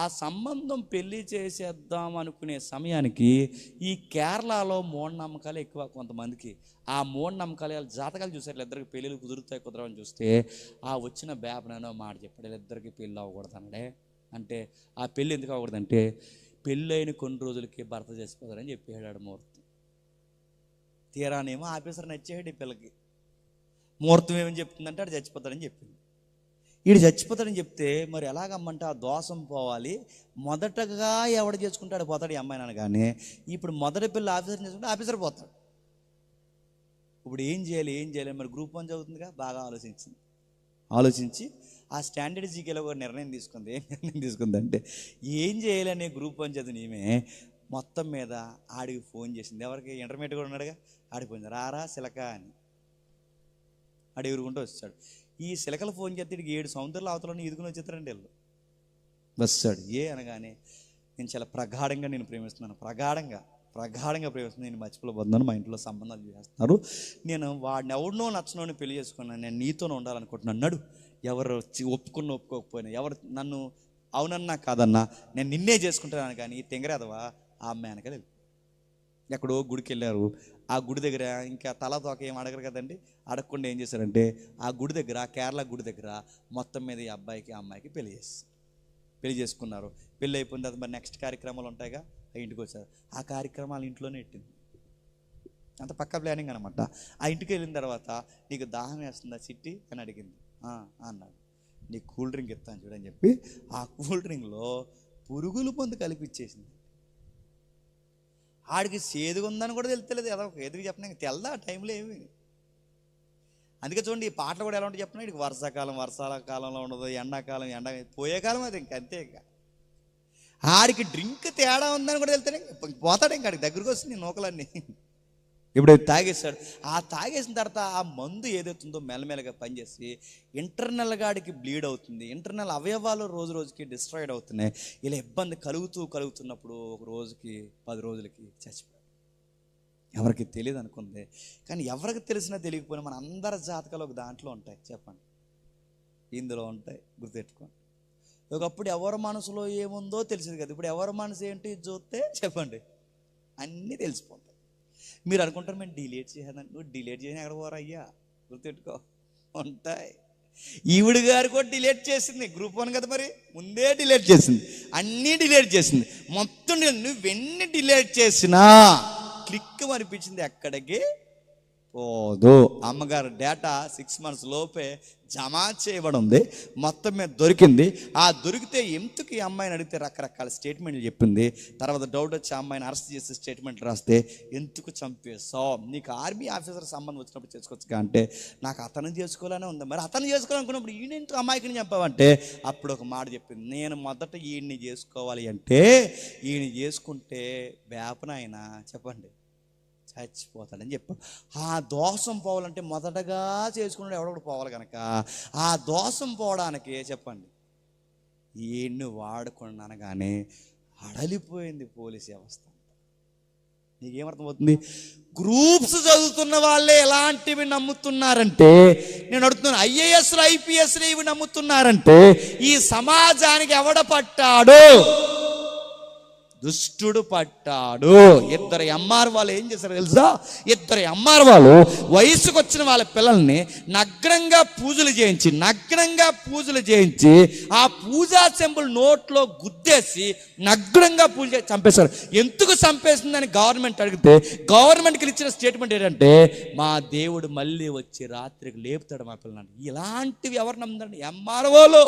ఆ సంబంధం పెళ్లి చేసేద్దాం అనుకునే సమయానికి ఈ కేరళలో మూఢనమ్మకాలు ఎక్కువ కొంతమందికి. ఆ మూఢనమ్మకాలు జాతకాలు చూసారు, ఇద్దరికి పెళ్ళిళ్ళు కుదురుతాయి కుదరవని చూస్తే ఆ వచ్చిన బేపనో మాట చెప్పాడు, ఇద్దరికి పెళ్ళి అవ్వకూడదు అన్నాడే. అంటే ఆ పెళ్ళి ఎందుకు అవ్వకూడదంటే పెళ్ళైన కొన్ని రోజులకి భర్త చచ్చిపోతారని చెప్పాడు ముహూర్తం. తీరానేమో ఆఫీసర్ నచ్చాడు ఈ పిల్లకి. ముహూర్తం ఏమని చెప్తుందంటే ఆడు చచ్చిపోతాడని చెప్పింది. వీడు చచ్చిపోతాడని చెప్తే మరి ఎలాగమ్మంటే ఆ దోషం పోవాలి, మొదటగా ఎవడు చేసుకుంటాడు పోతాడు ఈ అమ్మాయి అనగానే, ఇప్పుడు మొదటి పిల్ల ఆఫీసర్ చేసుకుంటే ఆఫీసర్ పోతాడు. ఇప్పుడు ఏం చేయాలి మరి గ్రూప్ 1 చదువుతుందిగా, బాగా ఆలోచించి ఆ స్టాండర్డ్ జీకేలో ఒక నిర్ణయం తీసుకుంది. ఏం నిర్ణయం తీసుకుందంటే ఏం చేయాలని గ్రూప్ 1 చదివిన ఈమె మొత్తం మీద ఆడికి ఫోన్ చేసింది. ఎవరికి? ఇంటర్మీడియట్ కూడా ఉన్నాడుగా, ఆడికి ఫోన్ రారా సిలక అని. ఆడు ఎగురుకుంటూ వచ్చాడు. ఈ సిలకలు ఫోన్ చేస్తే 7 సంవత్సరాల అవతలని ఎదుగుని వచ్చేస్తారండి వీళ్ళు. వస్తాడు అనగానే నేను చాలా ప్రగాఢంగా నేను ప్రేమిస్తున్నాను, ప్రగాఢంగా ప్రేమిస్తున్నాను, నేను మర్చిపోబోతున్నాను, మా ఇంట్లో సంబంధాలు చేస్తున్నారు, నేను వాడిని ఎవరినో నచ్చనోని పెళ్లి చేసుకున్నాను, నేను నీతోనే ఉండాలనుకుంటున్నాను అన్నాడు. ఎవరు ఒప్పుకోకపోయినా, ఎవరు నన్ను అవునన్నా కాదన్నా నేను నిన్నే చేసుకుంటున్నాను కానీ తెంగరేదవా ఆ అమ్మాయి వెనకాల ఎక్కడో గుడికి వెళ్ళారు. ఆ గుడి దగ్గర ఇంకా తల తోక ఏం అడగరు కదండి, అడగకుండా ఏం చేశారంటే ఆ గుడి దగ్గర, కేరళ గుడి దగ్గర మొత్తం మీద ఈ అబ్బాయికి ఆ అమ్మాయికి పెళ్లి చేసుకున్నారు. పెళ్ళి అయిపోయిన తర్వాత మరి నెక్స్ట్ కార్యక్రమాలు ఉంటాయిగా, ఆ ఇంటికి వచ్చారు. ఆ కార్యక్రమాలు ఇంట్లోనే పెట్టింది. అంత పక్క ప్లానింగ్ అనమాట. ఆ ఇంటికి వెళ్ళిన తర్వాత నీకు దాహం వేస్తుందా చిట్టి అని అడిగింది. అన్నాడు. నీకు కూల్ డ్రింక్ ఇస్తాను చూడని చెప్పి ఆ కూల్ డ్రింక్లో పురుగుల మందు కలిపిచ్చేసింది. ఆడికి సేదుగా ఉందని కూడా తెలుస్తలేదు. ఎదుగు చెప్పినా తెల్దా ఆ టైంలో ఏమి. అందుకే చూడండి, ఈ పాటలు కూడా ఎలా ఉంటాయి చెప్పినా, ఇక వర్షాకాలం వర్షాల కాలంలో ఉండదు, ఎండాకాలం ఎండ పోయే కాలం అది ఇంకంతే. ఇక ఆడికి డ్రింక్ తేడా ఉందని కూడా వెళ్తానే పోతాడు. ఇంక ఆడికి దగ్గరకు వస్తుంది నూకలన్నీ. ఇప్పుడు తాగేస్తాడు. ఆ తాగేసిన తర్వాత ఆ మందు ఏదైతుందో మెల్లమెల్లగా పనిచేసి ఇంటర్నల్గా ఆడికి బ్లీడ్ అవుతుంది. ఇంటర్నల్ అవయవాలు రోజు రోజుకి డిస్ట్రాయిడ్ అవుతున్నాయి. ఇలా ఇబ్బంది కలుగుతున్నప్పుడు ఒక రోజుకి 10 రోజులకి చచ్చిపోయాడు. ఎవరికి తెలియదు అనుకుంది. కానీ ఎవరికి తెలిసినా తెలియకపోయినా మన అందరి జాతకాలు ఒక దాంట్లో ఉంటాయి. చెప్పండి, ఇందులో ఉంటాయి, గుర్తుపెట్టుకోండి. ఒకప్పుడు ఎవరి మనసులో ఏముందో తెలిసింది కదా, ఇప్పుడు ఎవరి మనసు ఏంటి చూస్తే చెప్పండి అన్నీ తెలిసిపోతాయి. మీరు అనుకుంటారు మేము డిలీట్ చేయాలని. నువ్వు డిలీట్ చేయని ఎక్కడ పోరా అయ్యా, గుర్తుపెట్టుకో, ఉంటాయి. ఈవిడ గారు కూడా డిలీట్ చేసింది. గ్రూప్ 1 కదా, మరి ముందే డిలీట్ చేసింది, అన్నీ డిలీట్ చేసింది మొత్తం. నువ్వెన్ని డిలీట్ చేసినా క్లిక్ అనిపించింది ఎక్కడికి పోదు. అమ్మగారు డేటా 6 months లోపే జమ చేయబడి ఉంది, మొత్తం మీద దొరికింది. ఆ దొరికితే ఎందుకు ఈ అమ్మాయిని అడిగితే రకరకాల స్టేట్మెంట్లు చెప్పింది. తర్వాత డౌట్ వచ్చి ఆ అమ్మాయిని అరెస్ట్ చేసి స్టేట్మెంట్ రాస్తే ఎందుకు చంపేస్తావు, నీకు ఆర్మీ ఆఫీసర్ సంబంధం వచ్చినప్పుడు చేసుకోవచ్చు అంటే నాకు అతను చేసుకోవాలనే ఉంది. మరి అతను చేసుకోవాలనుకున్నప్పుడు ఈయన అమ్మాయికి చెప్పావంటే అప్పుడు ఒక మాట చెప్పింది, నేను మొదట ఈయన్ని చేసుకోవాలి అంటే ఈయన చేసుకుంటే వేపనైనా చెప్పండి చచ్చిపోతాడని చెప్పాడు. ఆ దోషం పోవాలంటే మొదటగా చేసుకున్నాడు ఎవడొకడు పోవాలి కనుక ఆ దోషం పోవడానికి చెప్పండి ఈయన్ని వాడుకున్నాను కానీ అడలిపోయింది పోలీస్ వ్యవస్థ. నీకేమర్థమవుతుంది? గ్రూప్స్ చదువుతున్న వాళ్ళే ఎలాంటివి నమ్ముతున్నారంటే, నేను అడుగుతున్నాను, IASలు IPSలు ఇవి నమ్ముతున్నారంటే ఈ సమాజానికి ఎవడ పట్టాడు? దుష్టుడు పట్టాడు. 2 MR వాళ్ళు ఏం చేశారు తెలుసా? 2 MR వాళ్ళు వయసుకు వచ్చిన వాళ్ళ పిల్లల్ని నగ్నంగా పూజలు చేయించి ఆ పూజా సింబల్ నోట్లో గుద్దేసి నగ్నంగా పూజ చేసి చంపేశారు. ఎందుకు చంపేసిందని గవర్నమెంట్ అడిగితే గవర్నమెంట్కి ఇచ్చిన స్టేట్మెంట్ ఏంటంటే మా దేవుడు మళ్ళీ వచ్చి రాత్రికి లేపుతాడు మా పిల్లల్ని. ఇలాంటివి ఎవరు నమ్ముతారండి? MROలు,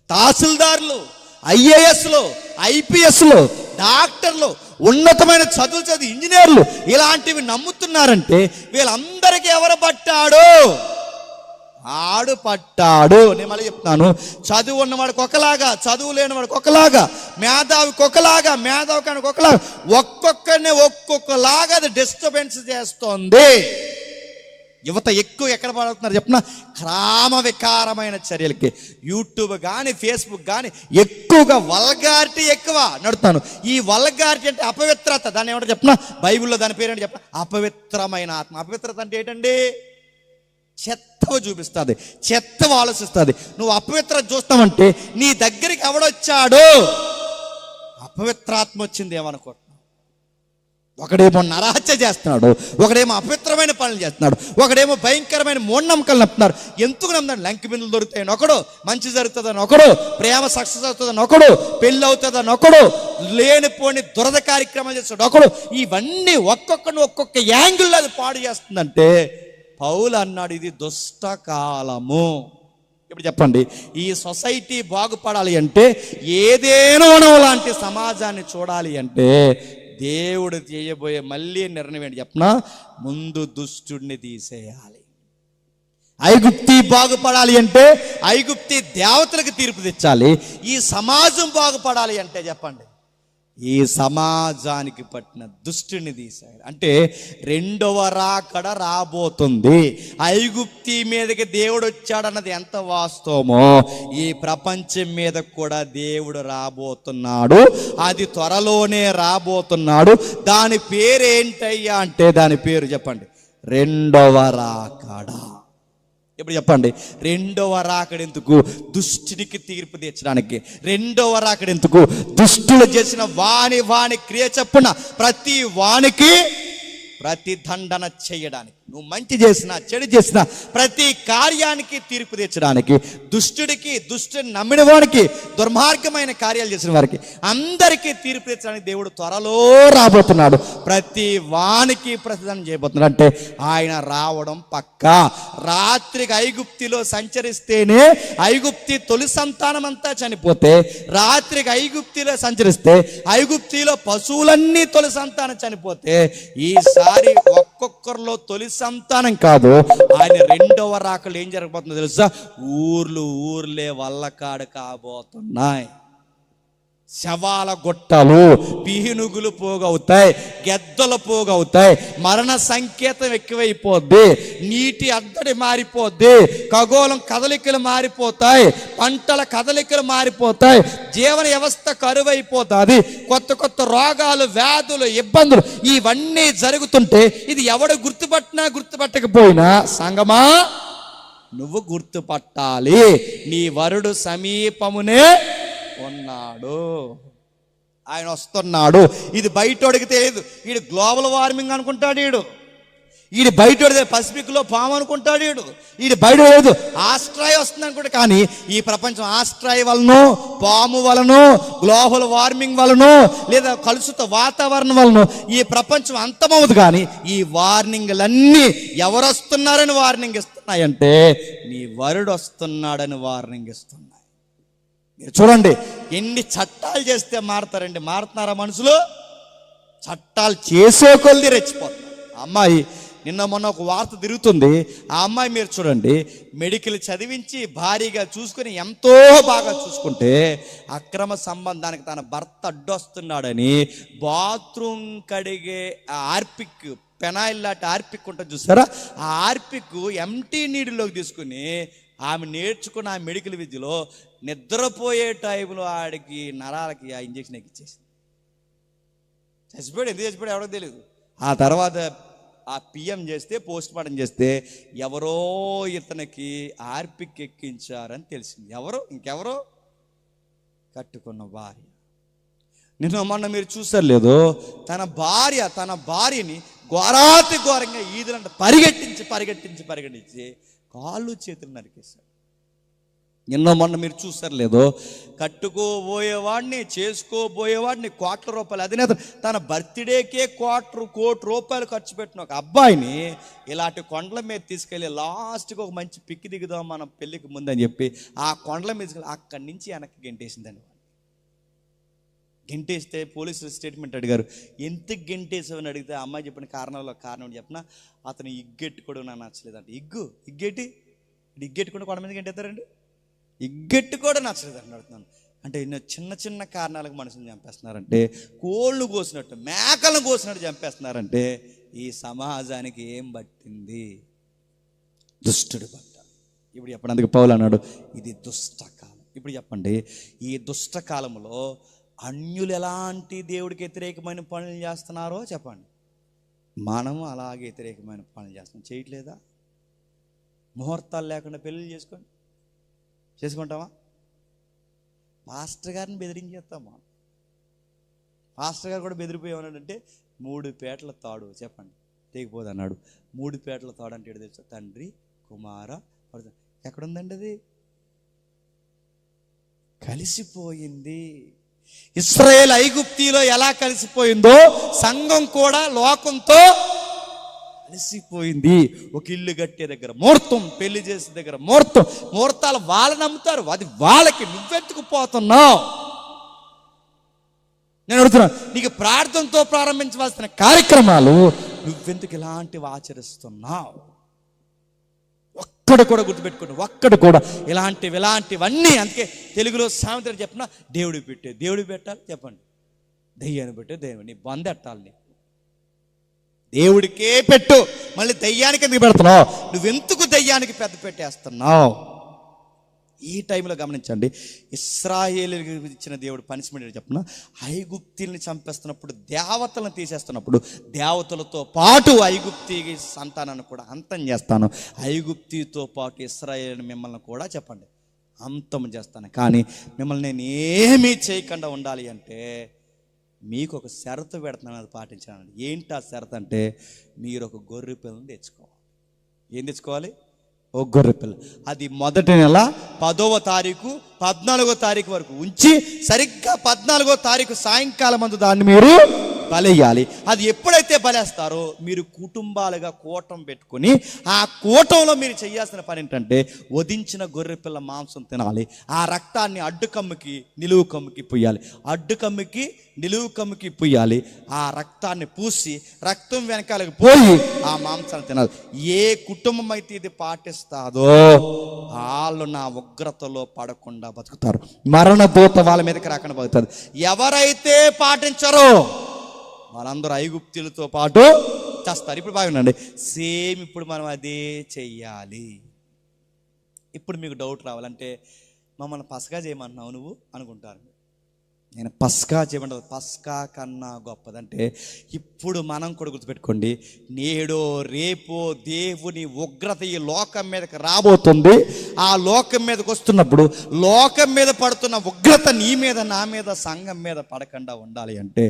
తహసీల్దార్లు, IASలు, IPSలు, డాక్టర్లు, ఉన్నతమైన చదువు ఇంజనీర్లు ఇలాంటివి నమ్ముతున్నారంటే వీళ్ళందరికీ ఎవరు పట్టాడు? ఆడు పట్టాడు. నేను మళ్ళీ చెప్తాను, చదువు ఉన్నవాడికి ఒకలాగా, చదువు లేని వాడికి ఒకలాగా, మేధావికి ఒకలాగా, మేధావి కానికి ఒకలాగా, ఒక్కొక్కరిని ఒక్కొక్కలాగా అది డిస్టర్బెన్స్ చేస్తోంది. యువత ఎక్కువ ఎక్కడ పడుతున్నారు చెప్పిన క్రామ వికారమైన చర్యలకి. యూట్యూబ్ కానీ ఫేస్బుక్ కానీ ఎక్కువగా వల్గారిటీ ఎక్కువ నడుతాను. ఈ వల్గారిటీ అంటే అపవిత్రత. దాన్ని ఏమంటారు చెప్పిన బైబిల్లో దాని పేరేంటి చెప్పిన అపవిత్రమైన ఆత్మ. అపవిత్రత అంటే ఏంటండి? చెత్తవ చూపిస్తుంది, చెత్తవ ఆలోచిస్తుంది. నువ్వు అపవిత్రత చూస్తావంటే నీ దగ్గరికి ఎవడొచ్చాడు? అపవిత్రాత్మ వచ్చింది ఏమనుకో. ఒకడేమో నరహత్య చేస్తున్నాడు, ఒకడేమో అపవిత్రమైన పనులు చేస్తున్నాడు, ఒకడేమో భయంకరమైన మూఢనమ్మకాలు నమ్ముతున్నారు. ఎందుకు నమ్ముతాడు? లంకి బిందులు దొరుకుతాయని ఒకడు, మంచి జరుగుతుందని ఒకడు, ప్రేమ సక్సెస్ అవుతుందని ఒకడు, పెళ్ళి అవుతుందని ఒకడు, లేనిపోని దురద కార్యక్రమాలు చేస్తాడు ఒకడు. ఇవన్నీ ఒక్కొక్కరిని ఒక్కొక్క యాంగిల్లో అది పాడు చేస్తుందంటే పౌలు అన్నాడు ఇది దుష్టకాలము. ఇప్పుడు చెప్పండి, ఈ సొసైటీ బాగుపడాలి అంటే ఏదేనో లాంటి సమాజాన్ని చూడాలి అంటే దేవుడు చేయబోయే మళ్ళీ నిర్ణయం ఏంటి చెప్పనా? ముందు దుష్టుడిని తీసేయాలి. ఐగుప్తి బాగుపడాలి అంటే ఐగుప్తి దేవతలకు తీర్పు తెచ్చాలి. ఈ సమాజం బాగుపడాలి అంటే చెప్పండి ఈ సమాజానికి పట్టిన దుష్టుని తీసేయాలి. అంటే రెండవ రాకడ రాబోతుంది. ఐగుప్తి మీదకి దేవుడు వచ్చాడన్నది ఎంత వాస్తవమో ఈ ప్రపంచం మీద కూడా దేవుడు రాబోతున్నాడు. అది త్వరలోనే రాబోతున్నాడు. దాని పేరు ఏంటయ్యా అంటే దాని పేరు చెప్పండి రెండవ రాకడ. ఇప్పుడు చెప్పండి, రెండవ రాకడెందుకు? దుష్టునికి తీర్పు తీర్చడానికి. రెండవ రాకడెందుకు? దుష్టులు చేసిన వాని క్రియ చొప్పున ప్రతి వానికి ప్రతి దండన చేయడానికి. నువ్వు మంచి చేసినా చెడు చేసినా ప్రతి కార్యానికి తీర్పు తీర్చడానికి, దుష్టుని నమ్మిన వాడికి, దుర్మార్గమైన కార్యాలు చేసిన వారికి అందరికీ తీర్పు తీర్చడానికి దేవుడు త్వరలో రాబోతున్నాడు. ప్రతి వానికి ప్రతిదానం చేయబోతున్నాడు. అంటే ఆయన రావడం పక్కా. రాత్రికి ఐగుప్తిలో సంచరిస్తేనే ఐగుప్తి తొలి సంతానం అంతా చనిపోతే, రాత్రికి ఐగుప్తిలో సంచరిస్తే ఐగుప్తిలో పశువులన్నీ తొలి సంతానం చనిపోతే, ఈసారి ఒక్కొక్కరిలో తొలి సంతానం కాదు, ఆయన రెండవ రాకలు ఏం జరగబోతుందో తెలుసా? ఊర్లే వల్లకాడు కాబోతున్నాయి. శవాల గుట్టలు, పీనుగులు పోగవుతాయి, గెద్దలు పోగవుతాయి, మరణ సంకేతం ఎక్కువైపోద్ది, నీటి అద్దడి మారిపోద్ది, ఖగోళం కదలికలు మారిపోతాయి, పంటల కదలికలు మారిపోతాయి, జీవన వ్యవస్థ కరువైపోతుంది, కొత్త రోగాలు, వ్యాధులు, ఇబ్బందులు ఇవన్నీ జరుగుతుంటే ఇది ఎవడు గుర్తుపట్టకపోయినా సంగమా నువ్వు గుర్తుపట్టాలి. నీ వరుడు సమీపమునే ఉన్నాడు, ఆయన వస్తున్నాడు. ఇది బయటోడికి తెలియదు. వీడు గ్లోబల్ వార్మింగ్ అనుకుంటాడు, వీడు బయటోడిదే పసిఫిక్లో పాము అనుకుంటాడు, వీడు బయట లేదు ఆస్ట్రాయ్ వస్తుంది అనుకుంటా. కానీ ఈ ప్రపంచం ఆస్ట్రాయ్ వలన, పాము వలన, గ్లోబల్ వార్మింగ్ వలన, లేదా కలుషిత వాతావరణం వలన ఈ ప్రపంచం అంతమవుతుంది. కానీ ఈ వార్నింగ్లన్నీ ఎవరు వస్తున్నారని వార్నింగ్ ఇస్తున్నాయంటే నీ వరుడు వస్తున్నాడని వార్నింగ్ ఇస్తున్నాయి. మీరు చూడండి, ఎన్ని చట్టాలు చేస్తే మారుతారండి? మారుతున్నారా మనుషులు? చట్టాలు చేసే కొద్ది రెచ్చిపోతారు. అమ్మాయి నిన్న మొన్న ఒక వార్త తిరుగుతుంది. ఆ అమ్మాయి మీరు చూడండి, మెడికల్ చదివించి భారీగా చూసుకుని ఎంతో బాగా చూసుకుంటే అక్రమ సంబంధానికి తన భర్త అడ్డొస్తున్నాడని బాత్రూమ్ కడిగే ఆర్పిక్, పెనాయిల్ లాంటి ఆర్పిక్ ఉంటుంది చూసారా, ఆ ఆర్పిక్ ఎంటీ నీటిలోకి తీసుకుని ఆమె నేర్చుకున్న ఆ మెడికల్ విద్యలో నిద్రపోయే టైంలో ఆడికి నరాలకి ఆ ఇంజక్షన్ ఎక్కిచ్చేసింది. చచ్చిపోయాడు. ఎందుకు చచ్చిపోయాడు ఎవడో తెలియదు. ఆ తర్వాత ఆ పిఎం చేస్తే, పోస్ట్ మార్టం చేస్తే ఎవరో ఇతనికి ఆర్పిక్ ఎక్కించారని తెలిసింది. ఇంకెవరో కట్టుకున్న భార్య. నిన్న మొన్న మీరు చూసారు లేదో, తన భార్యని ఘోరంగా ఈదులంట పరిగెట్టించి కాళ్ళు చేతులు నరికేశాడు. నిన్న మొన్న మీరు చూసారు లేదో, కట్టుకోబోయేవాడిని, చేసుకోబోయేవాడిని, ₹1,00,00,000 అధినేత తన బర్త్డేకే ₹1,00,00,000 ఖర్చు పెట్టిన ఒక అబ్బాయిని ఇలాంటి కొండల మీద తీసుకెళ్ళి లాస్ట్కి ఒక మంచి పిక్కి దిగుదాం మనం పెళ్ళికి ముందని చెప్పి ఆ కొండల మీద అక్కడి నుంచి వెనక్కి గెంటేసిందండి. గెంటేస్తే పోలీసులు స్టేట్మెంట్ అడిగారు, ఎందుకు గెంటేసావని అడిగితే అమ్మాయి చెప్పిన కారణం చెప్పిన, అతను ఇగ్గెట్టుకోవడం నాకు నచ్చలేదంటే. ఇగ్గెట్టుకుంటే కొండ మీద గెంటేస్తారండి? ఇగ్గెట్టుకోవడం నచ్చలేదండి అడుగుతున్నాను. అంటే ఎన్నో చిన్న కారణాలకు మనుషులను చంపేస్తున్నారంటే, కోళ్ళు కోసినట్టు, మేకలను కోసినట్టు చంపేస్తున్నారంటే ఈ సమాజానికి ఏం పట్టింది? దుష్టుడు పట్ట. ఇప్పుడు చెప్పండి, అందుకు పౌలు అన్నాడు ఇది దుష్టకాలం. ఇప్పుడు చెప్పండి, ఈ దుష్టకాలంలో అన్యులు ఎలాంటి దేవుడికి వ్యతిరేకమైన పనులు చేస్తున్నారో చెప్పండి. మనము అలాగే వ్యతిరేకమైన పనులు చేస్తున్నాం. చేయట్లేదా? ముహూర్తాలు లేకుండా పెళ్ళిళ్ళు చేసుకుంటామా? పాస్టర్ గారిని బెదిరించేస్తామా? పాస్టర్ గారు కూడా బెదిరిపోయేమన్నాడంటే 3 పేటల తాడు చెప్పండి తెగిపోదు అన్నాడు. 3 పేటల తాడు అంటే తెలుసా? తండ్రి, కుమార, ఎక్కడుందండి అది? కలిసిపోయింది. ఇశ్రాయేల్ ఐగుప్తిలో ఎలా కలిసిపోయిందో సంఘం కూడా లోకంతో కలిసిపోయింది. ఒక ఇల్లు కట్టే దగ్గర ముహూర్తం, పెళ్లి చేసే దగ్గర ముహూర్తాలు వాళ్ళు నమ్ముతారు, అది వాళ్ళకి. నువ్వెత్తుకుపోతున్నావు. నేను అడుగుతున్నాను, నీకు ప్రార్థనతో ప్రారంభించవలసిన కార్యక్రమాలు నువ్వెందుకు ఇలాంటివి ఆచరిస్తున్నావు? ఒక్కడు కూడా గుర్తుపెట్టుకోండి, ఒక్కడు కూడా ఇలాంటివన్నీ. అందుకే తెలుగులో సామెతలు చెప్పిన దేవుడికి పెట్టాలి చెప్పండి, దెయ్యాన్ని పెట్టే దేవుని బందెట్టాలి. దేవుడికే పెట్టు, మళ్ళీ దెయ్యానికి ఎందుకు పెడుతున్నావు? నువ్వెందుకు దెయ్యానికి పెద్ద పెట్టేస్తున్నావు? ఈ టైంలో గమనించండి, ఇశ్రాయేలుకి ఇచ్చిన దేవుడు పనిష్మెంట్ ఏంటి చెప్పిన, ఐగుప్తీల్ని చంపేస్తున్నప్పుడు, దేవతలను తీసేస్తున్నప్పుడు, దేవతలతో పాటు ఐగుప్తీ సంతానాన్ని కూడా అంతం చేస్తాను, ఐగుప్తీతో పాటు ఇశ్రాయేలు మిమ్మల్ని కూడా చెప్పండి అంతం చేస్తాను, కానీ మిమ్మల్ని నేను ఏమీ చేయకుండా ఉండాలి అంటే మీకు ఒక షరతు పెడుతున్నాను, అది పాటించాను. ఏంటి ఆ షరతు అంటే, మీరు ఒక గొర్రె పిల్లని తెచ్చుకోవాలి. ఏం తెచ్చుకోవాలి? ఒక గొర్రె పిల్ల. అది మొదటి నెల 10వ తారీఖు 14వ తారీఖు వరకు ఉంచి, సరిగ్గా 14వ తారీఖు సాయంకాలం అందు దాన్ని మీరు బలెయ్యాలి. అది ఎప్పుడైతే బలేస్తారో మీరు కుటుంబాలుగా కూటం పెట్టుకొని, ఆ కూటంలో మీరు చేయాల్సిన పని ఏంటంటే, వధించిన గొర్రె పిల్ల మాంసం తినాలి. ఆ రక్తాన్ని అడ్డు కమ్ముకి నిలువు కమ్ముకి పుయ్యాలి, అడ్డు కమ్ముకి నిలువు కమ్ముకి పుయ్యాలి. ఆ రక్తాన్ని పూసి రక్తం వెనకాలకు పోయి ఆ మాంసాన్ని తినాలి. ఏ కుటుంబం అయితే ఇది పాటిస్తాదో వాళ్ళు నా ఉగ్రతలో పడకుండా బతుకుతారు, మరణ దూత వాళ్ళ మీదకి రాకుండా బతుకుతారు. ఎవరైతే పాటించరో వాళ్ళందరూ ఐగుప్తులతో పాటు చేస్తారు. ఇప్పుడు బాగుండండి, సేమ్ ఇప్పుడు మనం అదే చెయ్యాలి. ఇప్పుడు మీకు డౌట్ రావాలంటే, మమ్మల్ని పస్కా చేయమంటున్నావు నువ్వు అనుకుంటారు. నేను పస్కా చేయమంటారు, పస్కా కన్నా గొప్పదంటే ఇప్పుడు మనం కూడా గుర్తుపెట్టుకోండి, నేడో రేపో దేవుని ఉగ్రత ఈ లోకం మీదకి రాబోతుంది. ఆ లోకం మీదకి వస్తున్నప్పుడు లోకం మీద పడుతున్న ఉగ్రత నీ మీద, నా మీద, సంఘం మీద పడకుండా ఉండాలి అంటే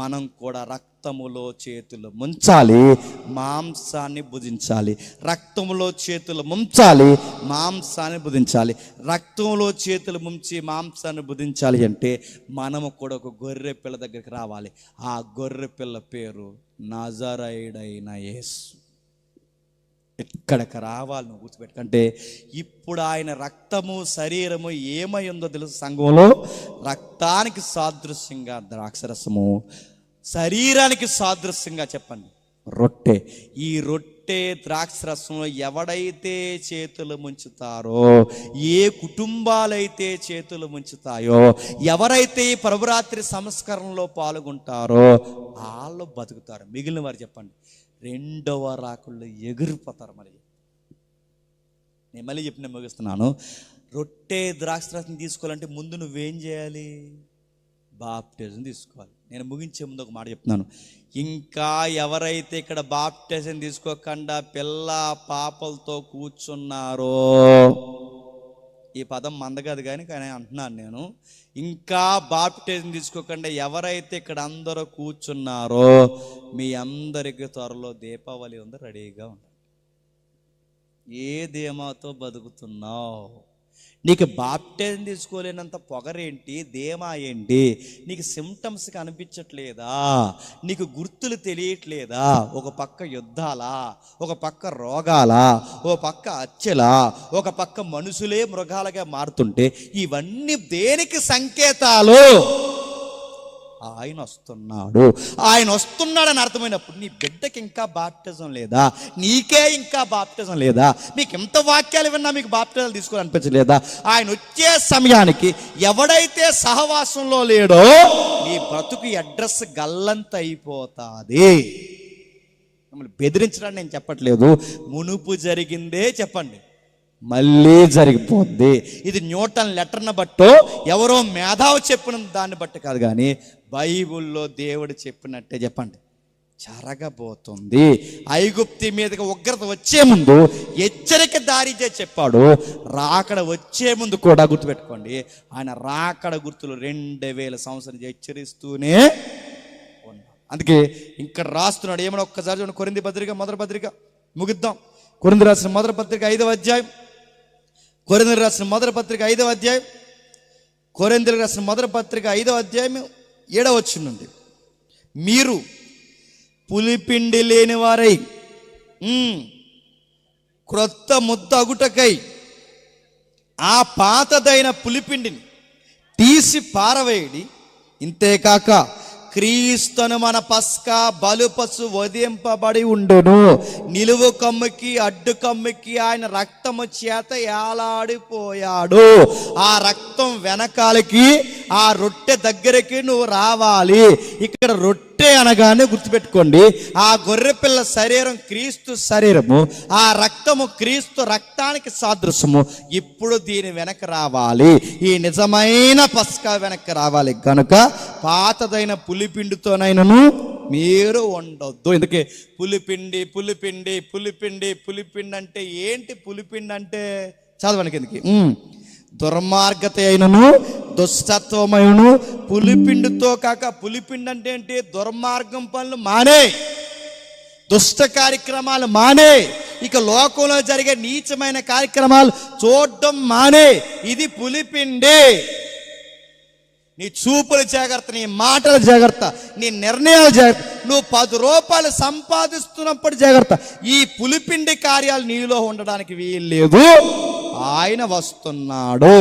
మనం కూడా రక్తములో చేతులు ముంచాలి, మాంసాన్ని భుజించాలి. రక్తములో చేతులు ముంచాలి, మాంసాన్ని భుజించాలి. రక్తంలో చేతులు ముంచి మాంసాన్ని భుజించాలి అంటే మనము కూడా ఒక గొర్రె పిల్ల దగ్గరికి రావాలి. ఆ గొర్రె పిల్ల పేరు నజరేయుడైన యేసు. ఇక్కడికి రావాలి నువ్వు గుర్తుపెట్టుకంటే, ఇప్పుడు ఆయన రక్తము శరీరము ఏమై ఉందో తెలుసు సంఘంలో? రక్తానికి సాదృశ్యంగా ద్రాక్షరసము, శరీరానికి సాదృశ్యంగా చెప్పండి రొట్టె. ఈ రొట్టె ద్రాక్షరసంలో ఎవడైతే చేతులు ముంచుతారో, ఏ కుటుంబాలైతే చేతులు ముంచుతాయో, ఎవరైతే ఈ ప్రభురాత్రి సంస్కరణలో పాల్గొంటారో వాళ్ళు బతుకుతారు. మిగిలిన వారు చెప్పండి రెండవ రాకుల్లో ఎగిరిపోతారు. నేను మళ్ళీ చెప్పిన ముగిస్తున్నాను. రొట్టె ద్రాక్షరసం తీసుకోవాలంటే ముందు నువ్వేం చేయాలి? బాప్టిజం తీసుకోవాలి. నేను ముగించే ముందు ఒక మాట చెప్తున్నాను. ఇంకా ఎవరైతే ఇక్కడ బాప్టిజం తీసుకోకుండా పిల్ల పాపలతో కూర్చున్నారో, ఈ పదం మందగదు కానీ అంటున్నాను నేను, ఇంకా బాప్టిజం తీసుకోకుండా ఎవరైతే ఇక్కడ అందరూ కూర్చున్నారో మీ అందరికి త్వరలో దీపావళి ఉంది, రెడీగా ఉండండి. ఏ ధీమాతో బతుకుతున్నావు? నీకు బాప్టిజం తీసుకోలేనంత పొగరేంటి, ధీమా ఏంటి? నీకు సిమ్టమ్స్ కనిపించట్లేదా? నీకు గుర్తులు తెలియట్లేదా? ఒక పక్క యుద్ధాలా, ఒక పక్క రోగాలా, ఒక పక్క హత్యలా, ఒక పక్క మనుషులే మృగాలుగా మారుతుంటే ఇవన్నీ దేనికి సంకేతాలు? ఆయన వస్తున్నాడు, ఆయన వస్తున్నాడని అర్థమైనప్పుడు నీ బిడ్డకి ఇంకా బాప్టిజం లేదా? నీకే ఇంకా బాప్టిజం లేదా? మీకు ఎంత వాక్యాలు విన్నా మీకు బాప్టిజాలు తీసుకోవాలనిపించలేదా? ఆయన వచ్చే సమయానికి ఎవడైతే సహవాసంలో లేడో నీ బ్రతుకు అడ్రస్ గల్లంత అయిపోతుంది. మిమ్మల్ని బెదిరించడానికి నేను చెప్పట్లేదు, మునుపు జరిగిందే చెప్పండి, మళ్ళీ జరిగిపోద్ది. ఇది న్యూటన్ లెటర్ను బట్టో ఎవరో మేధావి చెప్పిన దాన్ని బట్టి కాదు, కానీ బైబిల్లో దేవుడు చెప్పినట్టే చెప్పండి, జరగబోతుంది. ఐగుప్తి మీదకి ఉగ్రత వచ్చే ముందు హెచ్చరిక దారిచే చెప్పాడు. రాకడ వచ్చే ముందు కూడా గుర్తుపెట్టుకోండి, ఆయన రాకడ గుర్తులు 2000 సంవత్సరాలు హెచ్చరిస్తూనే ఉన్నాడు. అందుకే ఇక్కడ రాస్తున్నాడు ఏమన్నా ఒక్కసారి చూడండి. కొరింథీ పత్రిక మొదటి పత్రిక ముగిద్దాం. కొరింథీ రాసిన మొదటి పత్రిక 5వ అధ్యాయం, కొరింథీయులకు రాసిన మొదటి పత్రిక 5వ అధ్యాయం, కొరింథీయులకు రాసిన మొదటి పత్రిక 5వ అధ్యాయం 7వ వచనం నుండి, మీరు పులిపిండి లేని వారై క్రొత్త ముద్ద అగుటకై ఆ పాతదైన పులిపిండిని తీసి పారవేయడి. ఇంతేకాక క్రీస్తును మన పస్కా బలుపసు వధింపబడి ఉండును. నిలువు కమ్ముకి అడ్డు కమ్ముకి ఆయన రక్తము చేత ఏలాడిపోయాడు. ఆ రక్తం వెనకాలకి ఆ రొట్టె దగ్గరికి నువ్వు రావాలి. ఇక్కడ రొట్టె అనగానే గుర్తుపెట్టుకోండి, ఆ గొర్రెపిల్ల శరీరం క్రీస్తు శరీరము, ఆ రక్తము క్రీస్తు రక్తానికి సాదృశ్యము. ఇప్పుడు దీని వెనక రావాలి, ఈ నిజమైన పస్కా వెనక్కి రావాలి. కనుక పాతదైన పులిపిండితోనైనను మీరు ఉండొద్దు. ఎందుకే పులిపిండి పులిపిండి పులిపిండి పులిపిండి అంటే ఏంటి? పులిపిండి అంటే చదవనికి ఎందుకు? దుర్మార్గత అయినను దుష్టత్వమైనను పులిపిండితో కాక. పులిపిండి అంటే ఏంటి? దుర్మార్గం పనులు మానే, దుష్ట కార్యక్రమాలు మానే, ఇక లోకంలో జరిగే నీచమైన కార్యక్రమాలు చూడడం మానే. ఇది పులిపిండి. నీ చూపులు జాగ్రత్త, నీ మాటలు జాగ్రత్త, నీ నిర్ణయాలు జాగ్రత్త, నువ్వు 10 రూపాయలు సంపాదిస్తున్నప్పుడు జాగ్రత్త. ఈ పులిపిండి కార్యాలు నీలో ఉండడానికి వీల్లేదు. ఆయన వస్తున్నాడు.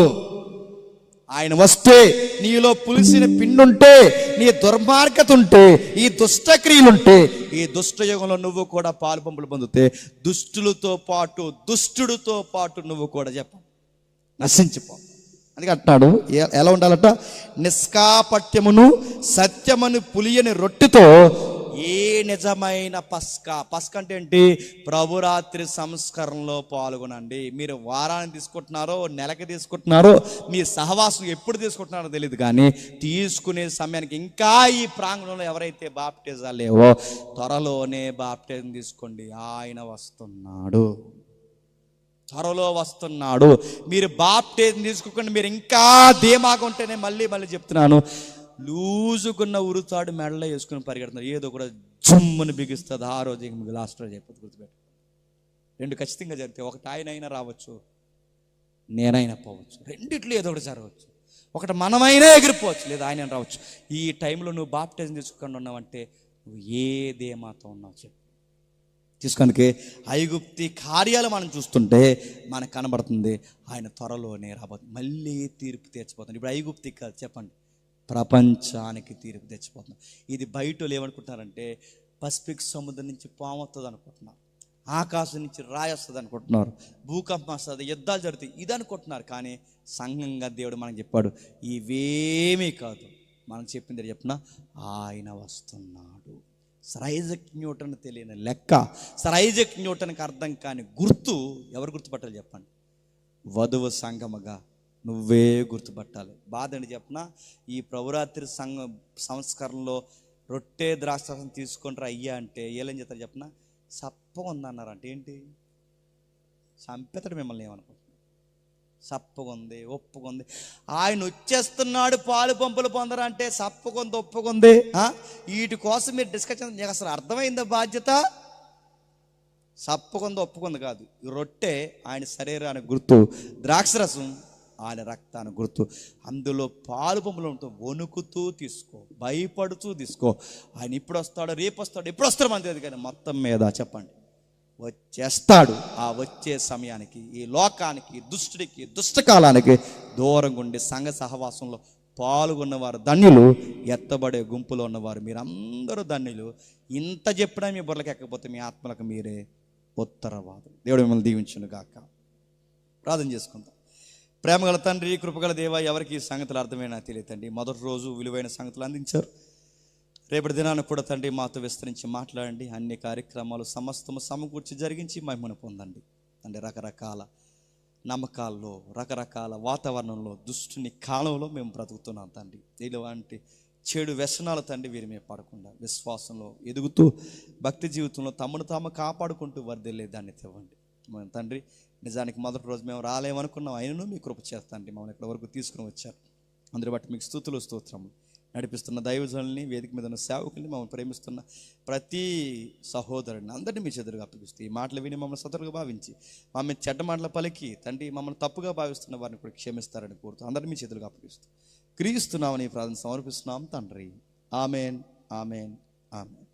ఆయన వస్తే నీలో పులిసిన పిండి ఉంటే, నీ దుర్మార్గత ఉంటే, ఈ దుష్టక్రియలుంటే, ఈ దుష్ట యుగంలో నువ్వు కూడా పాలు పంపులు పొందితే దుష్టులతో పాటు దుష్టుడితో పాటు నువ్వు కూడా నశించిపో. అందుకే అంటున్నాడు, ఎలా ఉండాలట? నిష్కాపట్యమును సత్యమును పులియని రొట్టెతో ఏ నిజమైన పస్కా. పస్కా అంటే ఏంటి? ప్రభురాత్రి సంస్కరణలో పాల్గొనండి. మీరు వారాన్ని తీసుకుంటున్నారో, నెలకి తీసుకుంటున్నారో, మీ సహవాసం ఎప్పుడు తీసుకుంటున్నారో తెలియదు, కానీ తీసుకునే సమయానికి ఇంకా ఈ ప్రాంగణంలో ఎవరైతే బాప్టిజాలు లేవో త్వరలోనే బాప్టిజం తీసుకోండి. ఆయన వస్తున్నాడు, త్వరలో వస్తున్నాడు. మీరు బాప్టిజం తీసుకోకుండా మీరు ఇంకా ధీమాగా ఉంటేనే మళ్ళీ చెప్తున్నాను, లూజుకున్న ఉరుతాడు మెడలో వేసుకుని పరిగెడుతున్నారు. ఏదో కూడా జుమ్ముని బిగిస్తుంది. ఆ రోజు మీకు లాస్ట్ రోజు చెప్పదు. గుర్తుపెట్టు, 2 ఖచ్చితంగా జరిగితే, ఒకటి ఆయన అయినా రావచ్చు, నేనైనా పోవచ్చు. రెండిట్లో ఏదో ఒకటి జరగవచ్చు. ఒకటి మనమైనా ఎగిరిపోవచ్చు, లేదా ఆయన రావచ్చు. ఈ టైంలో నువ్వు బాప్టిజం తీసుకోకుండా ఉన్నావంటే నువ్వు ఏ ధీమాతో ఉన్నావు చెప్పు. తీసుకొందుకే ఐగుప్తి కార్యాలు మనం చూస్తుంటే మనకు కనబడుతుంది ఆయన త్వరలోనే రాబోతుంది. మళ్ళీ తీర్పు తెచ్చిపోతుంది. ఇప్పుడు ఐగుప్తి కాదు, చెప్పండి, ప్రపంచానికి తీర్పు తెచ్చిపోతుంది. ఇది బయట ఏమనుకుంటున్నారంటే పసిఫిక్ సముద్రం నుంచి పాము వస్తుంది అనుకుంటున్నారు, ఆకాశం నుంచి రాయి వస్తుంది అనుకుంటున్నారు, భూకంపం వస్తుంది, యుద్ధాలు జరుగుతాయి ఇది అనుకుంటున్నారు. కానీ సంఘంగా దేవుడు మనకు చెప్పాడు, ఇవేమీ కాదు. మనం చెప్పింది చెప్పిన ఆయన వస్తున్నాడు. సర్ ఐజక్ న్యూటన్ తెలియని లెక్క, సర్ ఐజక్ న్యూటన్కి అర్థం కాని గుర్తు ఎవరు గుర్తుపట్టాలి చెప్పండి? వధువు సంగమగా నువ్వే గుర్తుపట్టాలి. బాధ అని చెప్పిన ఈ ప్రభురాత్రి సంస్కరణలో రొట్టె ద్రాక్షరసం తీసుకుంటారు అయ్యా అంటే ఏం చేస్తారు చెప్పిన? సప్పగా ఉందన్నారు. అంటే ఏంటి? చంపేతాడు మిమ్మల్ని. ఏమనుకుంటున్నారు? సప్పగుంది, ఒప్పుకుంది, ఆయన వచ్చేస్తున్నాడు పాలు పంపులు పొందరంటే సప్పగుంది, ఒప్పుకుంది. వీటి కోసం మీరు డిస్కషన్, నీకు అసలు అర్థమైందా బాధ్యత? సప్పగుంది, ఒప్పుకుంది కాదు. రొట్టె ఆయన శరీరానికి గుర్తు, ద్రాక్షరసం ఆయన రక్తానికి గుర్తు. అందులో పాలు పంపులు ఉంటూ వణుకుతూ తీసుకో, భయపడుతూ తీసుకో. ఆయన ఇప్పుడు వస్తాడు, రేపు వస్తాడు, ఎప్పుడు వస్తాడు మనకు తెలియదు, కానీ మొత్తం మీద చెప్పండి వచ్చేస్తాడు. ఆ వచ్చే సమయానికి ఈ లోకానికి, దుష్టుడికి, దుష్టకాలానికి దూరంగా ఉండి సంఘ సహవాసంలో పాల్గొన్నవారు ధన్యులు, ఎత్తబడే గుంపులో ఉన్నవారు మీరందరూ ధన్యులు. ఇంత చెప్పినా మీ బుర్రలకు ఎక్కకపోతే మీ ఆత్మలకు మీరే ఉత్తరవాదం. దేవుడు మిమ్మల్ని దీవించును గాక. ప్రార్థన చేసుకుందాం. ప్రేమగల తండ్రి, కృపగల దేవ, ఎవరికి ఈ సంగతులు అర్థమైనా తెలియదండి. మొదటి రోజు విలువైన సంగతులు అందించారు. రేపటి దినాన్ని కూడా తండ్రి మాతో విస్తరించి మాట్లాడండి. అన్ని కార్యక్రమాలు సమస్తము సమకూర్చి జరిగించి మహిమను పొందండి తండ్రి. రకరకాల నమ్మకాల్లో, రకరకాల వాతావరణంలో, దుష్టుని కాలంలో మేము బ్రతుకుతున్నాం తండ్రి. ఇలాంటి చెడు వ్యసనాలు తండ్రి వీరి మీద పడకుండా విశ్వాసంలో ఎదుగుతూ భక్తి జీవితంలో తమను తాము కాపాడుకుంటూ వర్ధిల్లేదాన్ని తెవ్వండి తండ్రి. నిజానికి మొదటి రోజు మేము రాలేమనుకున్నాం, అయినను మీ కృప చేస్తాండి మమ్మల్ని ఇక్కడ వరకు తీసుకుని వచ్చారు. అందరి బట్టి మీకు స్తుతులు, స్తోత్రములు. నడిపిస్తున్న దైవజనుల్ని, వేదిక మీద ఉన్న సేవకుల్ని, మమ్మల్ని ప్రేమిస్తున్న ప్రతి సహోదరుని అందరినీ మీ చెదురుగా అప్పగిస్తూ ఈ మాటలు విని మమ్మల్ని సతరుగా భావించి మమ్మల్ని చెడ్డ మాటలు పలికి తండ్రి మమ్మల్ని తప్పుగా భావిస్తున్న వారిని కూడా క్షమిస్తారని కోరుతూ అందరినీ మీ చెదురుగా అప్పగిస్తూ క్రీస్తున్నామని ప్రార్థన సమర్పిస్తున్నాం తండ్రి. Amen, amen, amen.